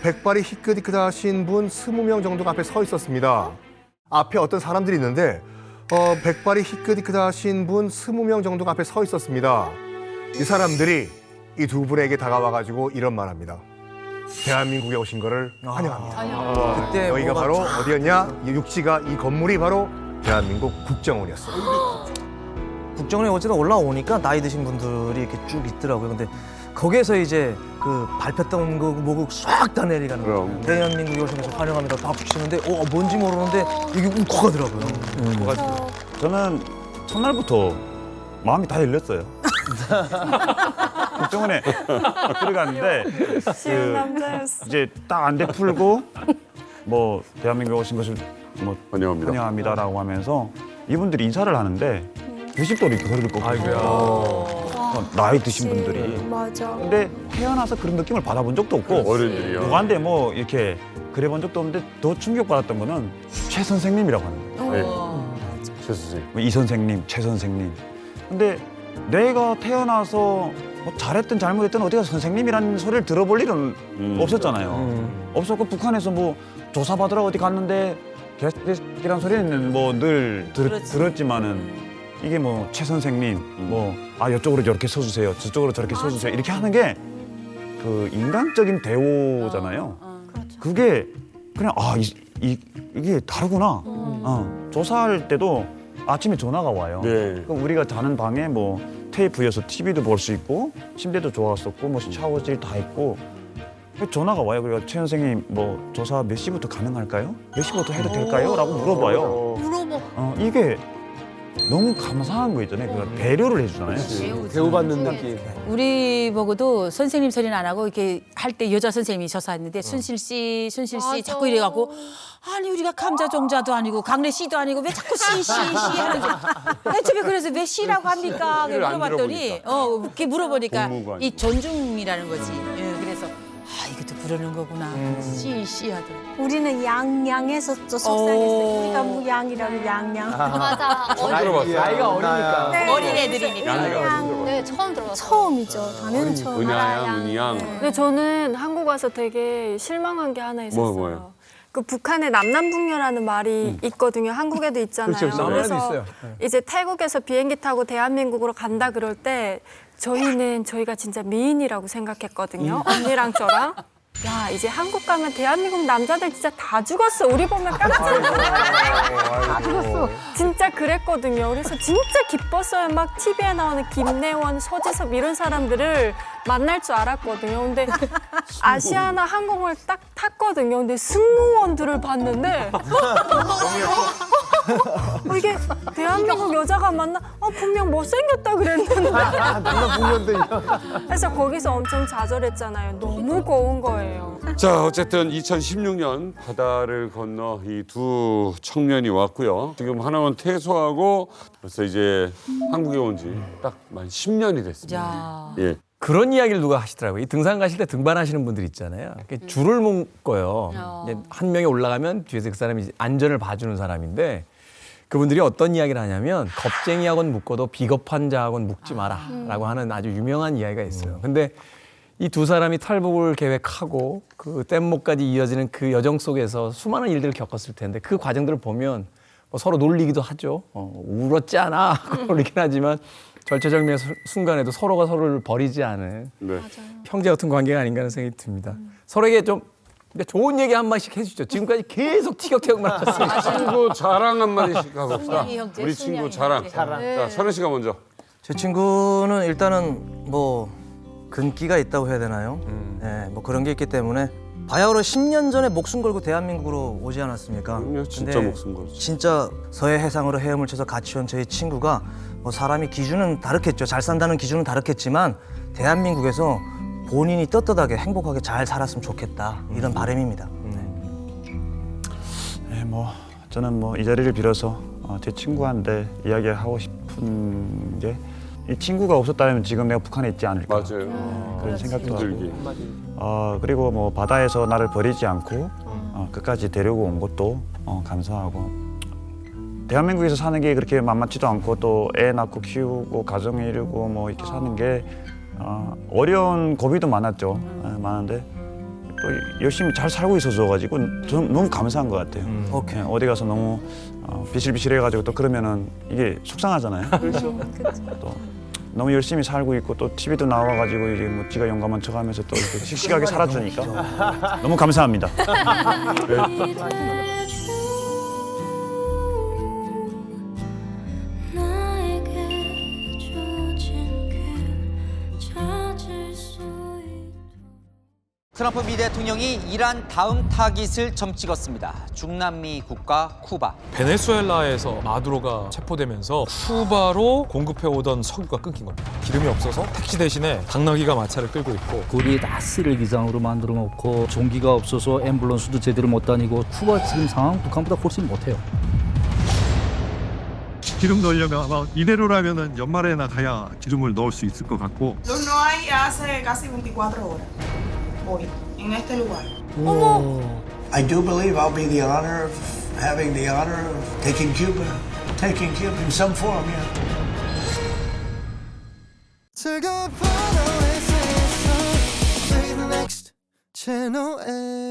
백발이 희끗희끗하신 분 20명 정도가 앞에 서 있었습니다. 앞에 어떤 사람들이 있는데 백발이 희끗희끗하신 분 20명 정도가 앞에 서 있었습니다. 이 사람들이 이 두 분에게 다가와가지고 이런 말합니다. 대한민국에 오신 거를 환영합니다. 그때 여기가 뭐가 바로 어디였냐? 이 육지가 이 건물이 바로 대한민국 국정원이었어요. 국정원에 어쨌든 올라오니까 나이 드신 분들이 이렇게 쭉 있더라고요. 근데 거기에서 이제 그 밟혔던 그 뭐고 싹 다 내려가는 거예요. 그럼. 대한민국에 오신 것을 환영합니다. 박수 치는데 뭔지 모르는데 이게 울컥하더라고요. 저는 첫날부터 마음이 다 열렸어요. 국정원에 들어갔는데 쉬운 남자였어. 이제 딱 안대 풀고 뭐 대한민국에 오신 것을 뭐 환영합니다. 환영합니다라고 하면서 이분들이 인사를 하는데 90도로 이렇게 허리를 꺾고 나이 드신 분들이 맞아. 근데 태어나서 그런 느낌을 받아본 적도 없고 어른들이요. 누구한테 뭐 이렇게 그래본 적도 없는데 더 충격받았던 거는 최 선생님이라고 하는 거예요. 네. 최 선생님. 이 선생님, 최 선생님. 근데 내가 태어나서 뭐 잘했든 잘못했든 어디가 선생님이라는 소리를 들어볼 일은 없었잖아요. 없었고 북한에서 뭐 조사받으러 어디 갔는데 개새끼란 소리는 뭐 늘 들었지만은 이게 뭐 최 선생님 뭐 이쪽으로 저렇게 서주세요, 저쪽으로 저렇게 서주세요 이렇게 하는 게 그 인간적인 대우잖아요. 그게 그냥 이게 다르구나. 조사할 때도 아침에 전화가 와요. 네. 그럼 우리가 자는 방에 뭐 테이프여서 TV도 볼 수 있고 침대도 좋았었고 뭐 샤워실 다 있고 전화가 와요. 그래서 최 선생님 뭐 조사 몇 시부터 가능할까요? 몇 시부터 해도 될까요? 라고 물어봐요. 물어봐. 이게 너무 감사한 거 있잖아요. 그러니까 배려를 해주잖아요. 대우받는 느낌. 우리 보고도 선생님 소리는 안 하고 이렇게 할 때 여자 선생님이 서서 했는데 순실 씨 자꾸 이래갖고 아니 우리가 감자 종자도 아니고 강래 씨도 아니고 왜 자꾸 씨 하는지 처음에 그래서 왜 씨라고 합니까? 씨를 안 물어봤더니 그렇게 물어보니까 공무관. 이 존중이라는 거지. 그래서 이것도 부르는 거구나. 씨 하더라고. 우리는 양했었죠. 속상했어요. 우리가 뭐 양이라면 양양. 맞아. 들어봤어요. 아이가 어리니까. 네. 어린애들이니까. 양이라고 네, 처음 들어봤어요. 처음이죠. 당연히 처음. 은하양, 은희양. 근데 저는 한국 와서 되게 실망한 게 하나 있었어요. 뭐예요? 그 북한에 남남북녀라는 말이 있거든요. 한국에도 있잖아요. 그렇죠. 남한에도 그래서 있어요. 이제 태국에서 비행기 타고 대한민국으로 간다 그럴 때 저희가 진짜 미인이라고 생각했거든요. 언니랑 저랑. 야, 이제 한국 가면 대한민국 남자들 진짜 다 죽었어. 우리 보면 깜짝 놀랐어요. 다 죽었어. 진짜 그랬거든요. 그래서 진짜 기뻤어요. 막 TV에 나오는 김래원, 서지섭 이런 사람들을 만날 줄 알았거든요. 근데 아시아나 항공을 딱 탔거든요. 근데 승무원들을 봤는데 이게 대한민국 여자가 만나 분명 못생겼다 그랬는데 그래서 거기서 엄청 좌절했잖아요. 너무 고운 거예요. 자, 어쨌든 2016년 바다를 건너 이 두 청년이 왔고요. 지금 하나원 퇴소하고 벌써 이제 한국에 온 지 딱 만 10년이 됐습니다. 야. 예. 그런 이야기를 누가 하시더라고요. 이 등산 가실 때 등반하시는 분들 있잖아요. 이렇게 줄을 묶어요. 이제 한 명이 올라가면 뒤에서 그 사람이 안전을 봐주는 사람인데 그분들이 어떤 이야기를 하냐면 겁쟁이하고는 묶어도 비겁한 자하고는 묶지 마라라고 하는 아주 유명한 이야기가 있어요. 근데 이 두 사람이 탈북을 계획하고 그 뗏목까지 이어지는 그 여정 속에서 수많은 일들을 겪었을 텐데 그 과정들을 보면 뭐 서로 놀리기도 하죠. 울었지 않아? 그러긴 하지만 절체절명의 순간에도 서로가 서로를 버리지 않은 네. 형제 같은 관계가 아닌가 하는 생각이 듭니다. 서로에게 좀 좋은 얘기 한 마디씩 해주죠. 지금까지 계속 티격태격만 하셨어요. 친구 자랑 한 마디씩 가봅시다. 순양이 형제, 우리 순양이 친구 자랑. 형제. 자, 선우 씨가 먼저. 제 친구는 일단은 뭐 근기가 있다고 해야 되나요? 네, 뭐 그런 게 있기 때문에 바야흐로 10년 전에 목숨 걸고 대한민국으로 오지 않았습니까? 그럼요, 진짜 근데 목숨 걸죠. 진짜 서해 해상으로 헤엄을 쳐서 같이 온 저희 친구가 뭐 사람이 기준은 다르겠죠. 잘 산다는 기준은 다르겠지만 대한민국에서 본인이 떳떳하게 행복하게 잘 살았으면 좋겠다 이런 바람입니다. 네, 뭐 저는 뭐 이 자리를 빌어서 제 친구한테 이야기하고 싶은 게 이 친구가 없었다면 지금 내가 북한에 있지 않을까. 맞아요. 그런 생각도 힘들기. 하고. 그리고 뭐 바다에서 나를 버리지 않고 끝까지 데리고 온 것도 감사하고. 대한민국에서 사는 게 그렇게 만만치도 않고 또 애 낳고 키우고 가정 이루고 뭐 이렇게 사는 게 어려운 고비도 많았죠. 많은데 또 열심히 잘 살고 있어서-가지고 저는 너무 감사한 것 같아요. 오케이. 어디 가서 너무 비실비실해가지고 또 그러면은 이게 속상하잖아요. 그렇죠. 또 너무 열심히 살고 있고 또 TV도 나와가지고 이제 뭐 지가 용감한 척하면서 또 이렇게 씩씩하게 살아주니까 너무 감사합니다. 트럼프 미 대통령이 이란 다음 타깃을 점 찍었습니다. 중남미 국가 쿠바. 베네수엘라에서 마두로가 체포되면서 쿠바로 공급해오던 석유가 끊긴 겁니다. 기름이 없어서 택시 대신에 당나귀가 마차를 끌고 있고 거리에 가스를 기장으로 만들어 놓고 전기가 없어서 앰뷸런스도 제대로 못 다니고 쿠바 지금 상황 북한보다 훨씬 못해요. 기름 넣으려면 아마 이대로라면은 연말에나 가야 기름을 넣을 수 있을 것 같고. Luz no hay hace casi 24 horas hoy en este lugar. I do believe I'll be the honor of having the honor of taking Cuba in some form, yeah. 즐거운 파도의 세상, play the next channel A.